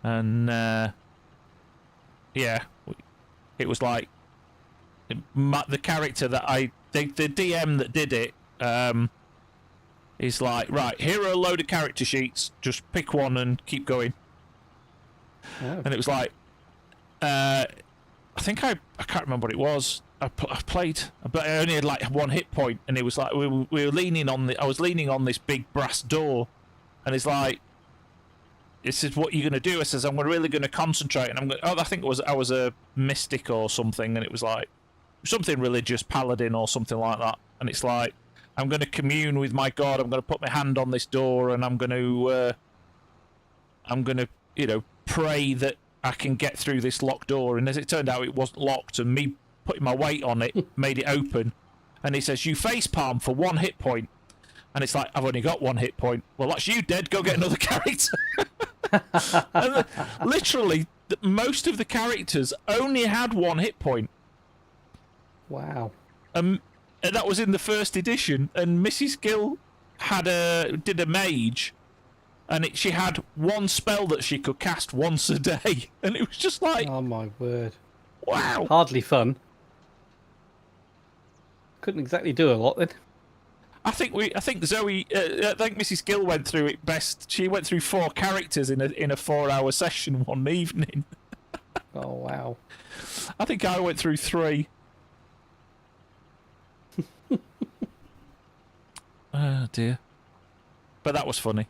And, yeah, it was like... the character that the DM that did it, is like, right, here are a load of character sheets, just pick one and keep going. Oh. And it was like, I think I can't remember what it was. I played, but I only had like 1 hit point, and it was like we were leaning on I was leaning on this big brass door, and it's like, it says, what are you going to do? I says, I'm really going to concentrate, and I think I was a mystic or something, and it was like something religious, paladin or something like that, and it's like, I'm going to commune with my god, I'm going to put my hand on this door, and I'm going to you know, pray that I can get through this locked door. And as it turned out, it wasn't locked, and me putting my weight on it made it open. And he says, you facepalm for 1 hit point. And it's like, I've only got 1 hit point. Well, that's you dead, go get another character. And literally, most of the characters only had 1 hit point. Wow. And that was in the first edition, and Mrs Gil did a mage, and she had 1 spell that she could cast once a day, and it was just like, Oh my word. wow. Hardly fun. Couldn't exactly do a lot then. I think Zoe, I think Mrs Gil went through it best. She went through 4 characters in a 4-hour session one evening. Oh wow. I think I went through 3. Oh dear. But that was funny.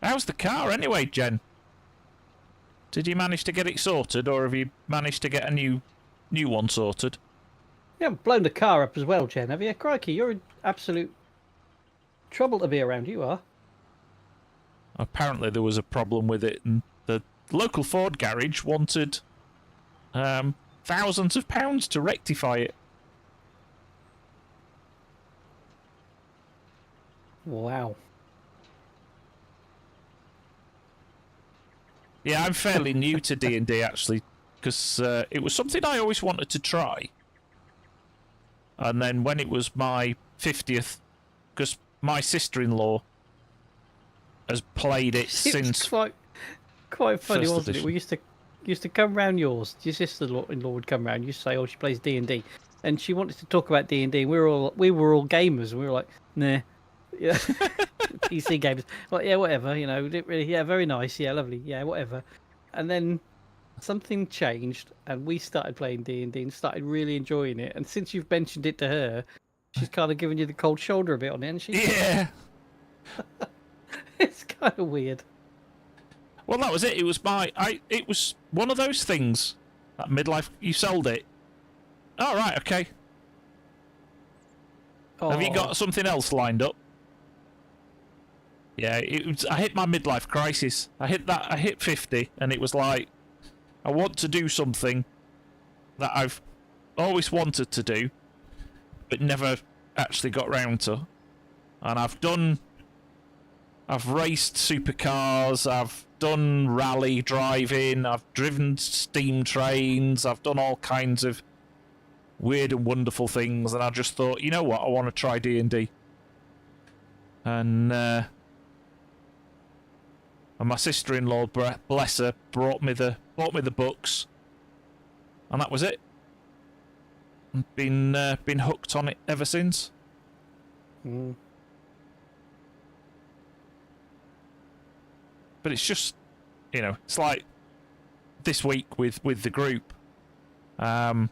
How's the car anyway, Jen? Did you manage to get it sorted, or have you managed to get a new one sorted? You haven't blown the car up as well, Jen, have you? Crikey, you're in absolute trouble to be around, you are. Apparently there was a problem with it, and the local Ford garage wanted thousands of pounds to rectify it. Wow. Yeah, I'm fairly new to D&D, actually, because it was something I always wanted to try. And then when it was my 50th, because my sister-in-law has played it since... It was quite funny, First wasn't it? edition. We used to come round yours. Your sister-in-law would come round. You say, "Oh, she plays D&D," and she wanted to talk about D&D. And we were all gamers, and we were like, "Nah, yeah, PC gamers." Like, yeah, whatever. You know, didn't really. Yeah, very nice. Yeah, lovely. Yeah, whatever. And then something changed, and we started playing D&D and started really enjoying it. And since you've mentioned it to her, she's kind of given you the cold shoulder a bit on it, and she. Yeah. It's kind of weird. Well, that was it. It was it was one of those things. That midlife, you sold it. Oh, right, okay. Have you got something else lined up? Yeah, I hit my midlife crisis. I hit 50, and it was like, I want to do something that I've always wanted to do, but never actually got round to. And I've raced supercars, I've done rally driving, I've driven steam trains, I've done all kinds of weird and wonderful things, and I just thought, you know what, I want to try D&D. And my sister-in-law, bless her, bought me the books, and that was it. I've been hooked on it ever since. Mm. But it's just, you know, it's like this week with the group, you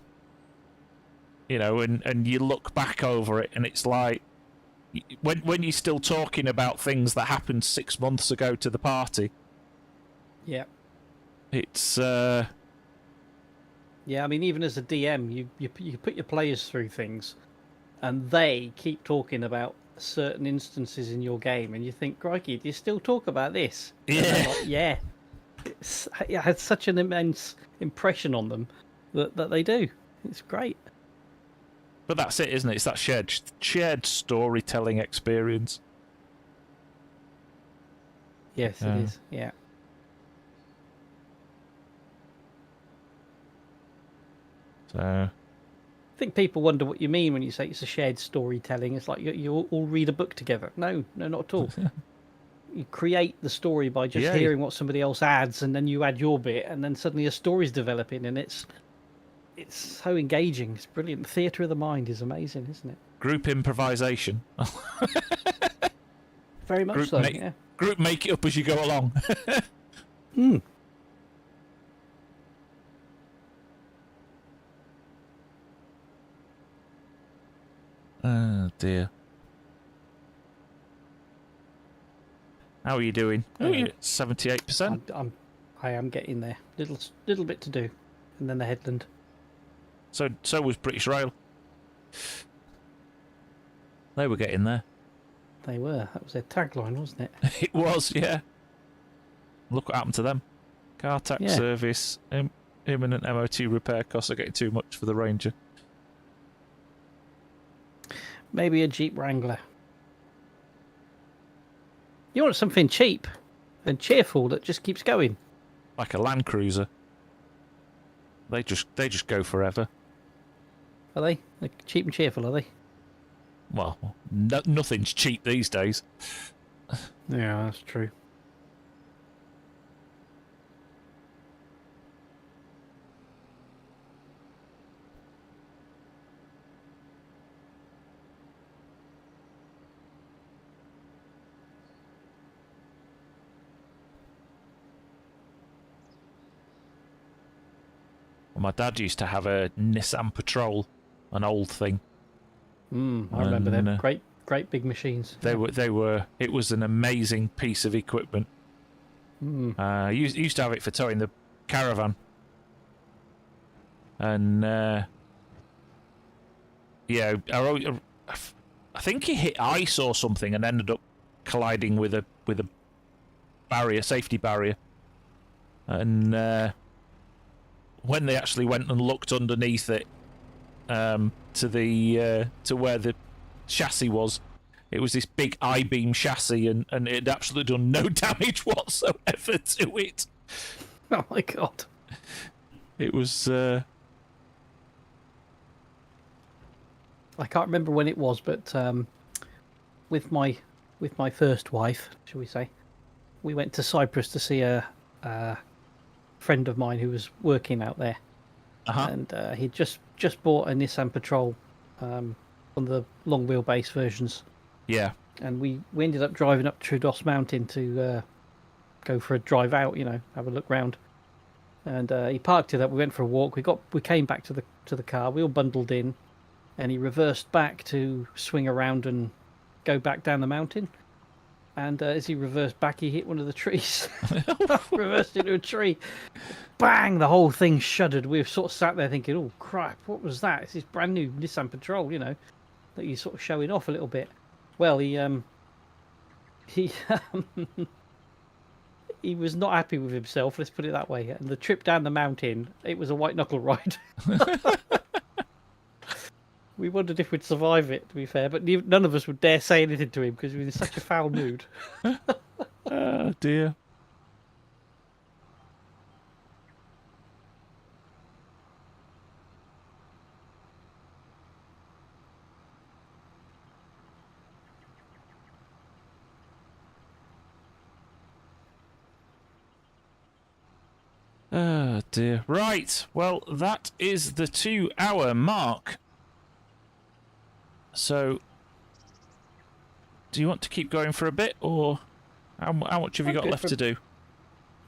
know, and you look back over it, and it's like, when you're still talking about things that happened 6 months ago to the party, Yeah. it's Yeah, I mean, even as a DM, you put your players through things, and they keep talking about certain instances in your game, and you think, crikey, do you still talk about this? And they're like, yeah. It had such an immense impression on them that they do. It's great. but that's it, isn't it? It's that shared storytelling experience. Yes, it is. Yeah. So I think people wonder what you mean when you say it's a shared storytelling. It's like you all read a book together. No, not at all. You create the story by just hearing what somebody else adds, and then you add your bit, and then suddenly a story's developing, and it's so engaging. It's brilliant. The theatre of the mind is amazing, isn't it? group improvisation. Very much so. Yeah. Group make it up as you go along. Hmm. Oh dear. How are you doing? Oh, you're at 78%. I am getting there. Little bit to do, and then the headland. So was British Rail. They were getting there. They were. That was their tagline, wasn't it? It was, yeah. Look what happened to them. Car tax service, imminent MOT repair costs are getting too much for the Ranger. Maybe a Jeep Wrangler. You want something cheap and cheerful that just keeps going. Like a Land Cruiser. They just go forever. Are they? They're cheap and cheerful, are they? Well, nothing's cheap these days. Yeah, that's true. My dad used to have a Nissan Patrol, an old thing. I remember them. Great big machines. They were. It was an amazing piece of equipment. Used to have it for towing the caravan, and I think he hit ice or something and ended up colliding with a safety barrier, and. When they actually went and looked underneath it, to where the chassis was, it was this big I-beam chassis, and it had absolutely done no damage whatsoever to it. Oh my god! It was. I can't remember when it was, but with my first wife, shall we say, we went to Cyprus to see a friend of mine who was working out there, and he'd just bought a Nissan Patrol, on the long wheelbase versions. Yeah. And we ended up driving up Troodos Mountain to go for a drive out, have a look round. And he parked it up. We went for a walk. We came back to the car. We all bundled in, and he reversed back to swing around and go back down the mountain. And as he reversed back, he hit one of the trees. Reversed into a tree. Bang! The whole thing shuddered. We were sort of sat there thinking, oh, crap, what was that? It's this brand new Nissan Patrol, that he's sort of showing off a little bit. Well, he was not happy with himself, let's put it that way. And the trip down the mountain, it was a white-knuckle ride. We wondered if we'd survive it, to be fair, but none of us would dare say anything to him because he was in such a foul mood. Oh, dear. Oh, dear. Right, well, that is the 2-hour mark. So, do you want to keep going for a bit, or how much have you got left to do?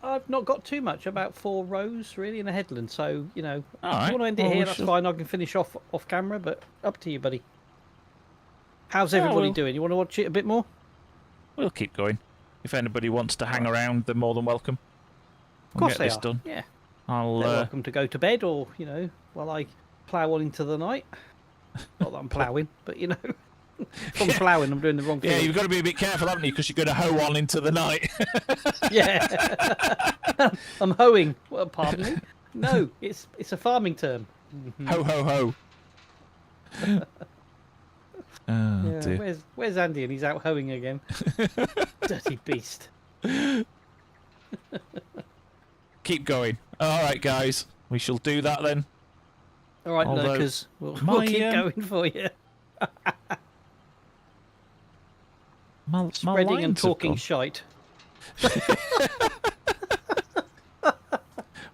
I've not got too much, about 4 rows, really, in the headland, so, if you right. want to end it here, that's fine, I can finish off camera, but up to you, buddy. How's everybody doing? You want to watch it a bit more? We'll keep going. If anybody wants to hang around, they're more than welcome. Of course get they this are. done. Yeah. I'll. They're welcome to go to bed, or while I plough on into the night. Not that I'm ploughing, but if I'm ploughing, I'm doing the wrong thing. Yeah, you've got to be a bit careful, haven't you? Because you're going to hoe on into the night. Yeah. I'm hoeing. Well, pardon me. No, it's a farming term. Ho ho ho. Oh, dear. Where's Andy? And he's out hoeing again. Dirty beast. Keep going. All right, guys. We shall do that then. All right, lurkers. We'll keep going for you. Spreading and talking shite.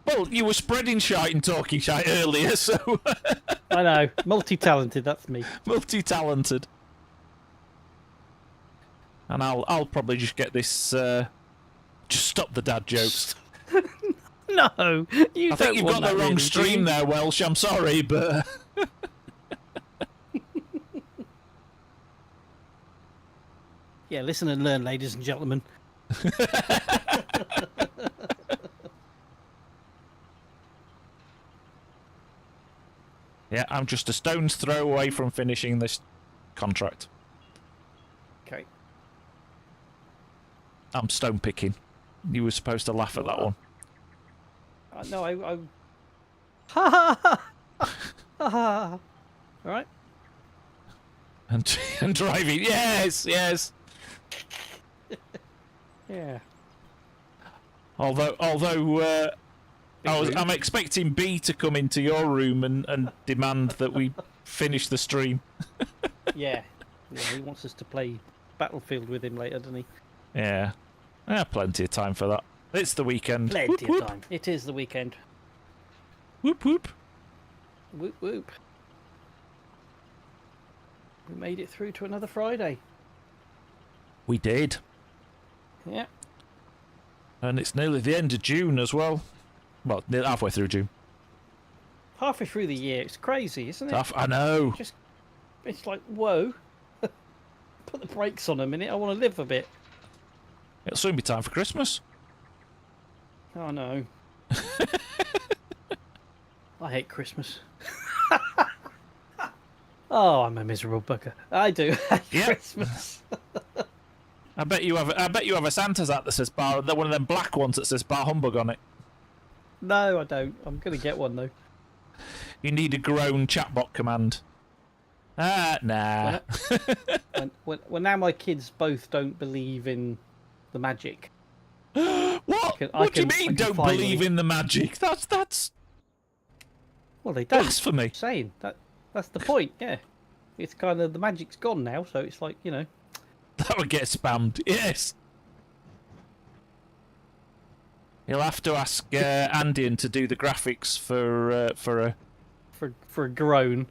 Well, you were spreading shite and talking shite earlier, so... I know. Multi-talented, that's me. Multi-talented. And I'll probably just get this... just stop the dad jokes. No, I think you've got the wrong stream there, Welsh. I'm sorry, but... Yeah, listen and learn, ladies and gentlemen. Yeah, I'm just a stone's throw away from finishing this contract. Okay. I'm stone picking. You were supposed to laugh at that one. No, I... Ha ha ha! Ha ha! Alright. And driving. Yes, yes. Yeah. Although I'm expecting B to come into your room and demand that we finish the stream. Yeah, he wants us to play Battlefield with him later, doesn't he? Yeah. Plenty of time for that. It's the weekend. Plenty whoop, of time. It is the weekend. Whoop whoop. Whoop whoop. We made it through to another Friday. We did. Yeah. And it's nearly the end of June as well. Well, halfway through June. Halfway through the year. It's crazy, isn't it? I know. It's like, whoa. Put the brakes on a minute. I want to live a bit. It'll soon be time for Christmas. Oh, no. I hate Christmas. Oh, I'm a miserable bugger. I do hate Christmas. I bet you have a Santa's hat that says bar. One of them black ones that says bar humbug on it. No, I don't. I'm gonna get one though. You need a groan chatbot command. Nah. When now my kids both don't believe in the magic. What? What do you mean don't believe in the magic? That's. Well, they don't. Blasphemy. I'm saying that's the point. Yeah, it's kind of the magic's gone now, so it's like That would get spammed. Yes. You'll have to ask Andian to do the graphics for a groan.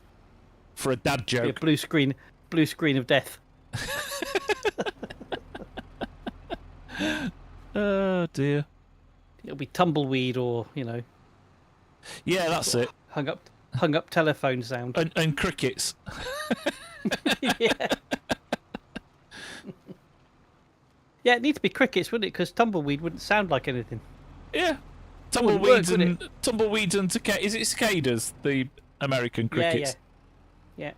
For a dad joke. Yeah, blue screen of death. Oh dear. It'll be tumbleweed or Yeah, that's it. Hung up telephone sound. And crickets. Yeah. Yeah, it needs to be crickets, wouldn't it? Because tumbleweed wouldn't sound like anything. Yeah. Tumbleweeds and cicadas. Is it cicadas? The American crickets. Yeah.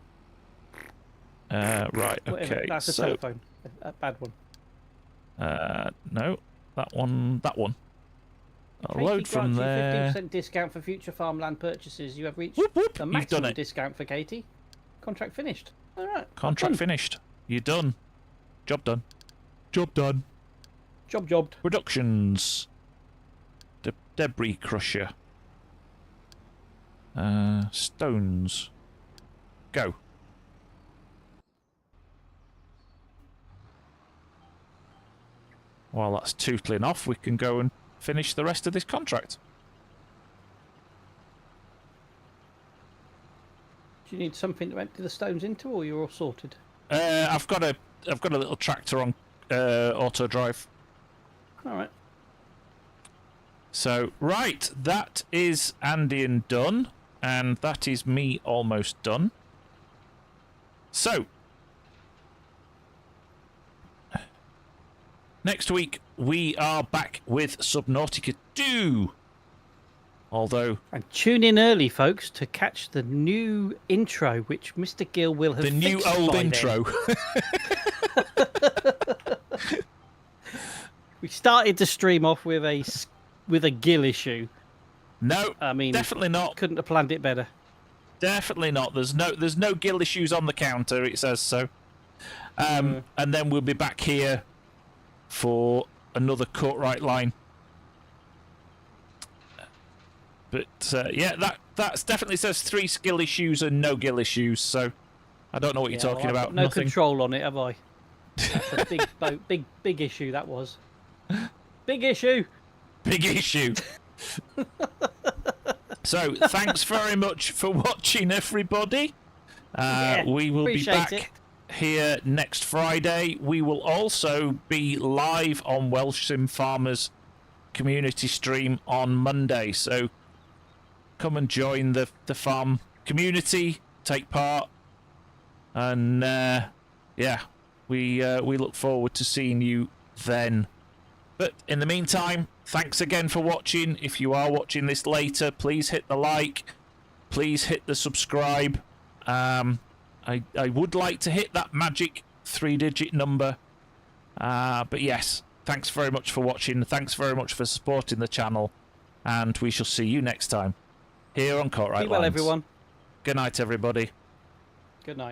Right. Whatever. Okay. That's a telephone. A bad one. No. That one. I'll Katie load from there. 15% discount for future farmland purchases. You have reached Whoop, whoop. the You've maximum done it. discount for Katie. Contract finished. All right. Contract finished. You're done. Job done. Job done. Jobbed. Reductions. Debris crusher. Stones. Go. While that's tootling off, we can go and finish the rest of this contract. Do you need something to empty the stones into, or you're all sorted? I've got a little tractor on auto drive. All right. So, right, that is Andian done, and that is me almost done. So, Next week, we are back with Subnautica 2. Although... And tune in early, folks, to catch the new intro, which Mr. Gil will have The new fixed old by intro. then. We started to stream off with a Gil issue. No, I mean, definitely not. Couldn't have planned it better. Definitely not. There's no Gil issues on the counter, it says so. And then we'll be back here for another Courtright Line. But yeah, that's definitely says 3 skill issues and no Gil issues, so I don't know what you're talking I've about. got no Nothing. control on it, have I? That's a big issue, that was. Big issue! Big issue. So, thanks very much for watching, everybody. We will be back here next Friday. We will also be live on Welsh Sim Farmers community stream on Monday. So, come and join the farm community, take part, and yeah, we look forward to seeing you then. But in the meantime, thanks again for watching. If you are watching this later, please hit the like, please hit the subscribe. I would like to hit that magic 3-digit number. But yes, thanks very much for watching. Thanks very much for supporting the channel. And we shall see you next time here on Courtright Line. Be well, everyone. Good night, everybody. Good night.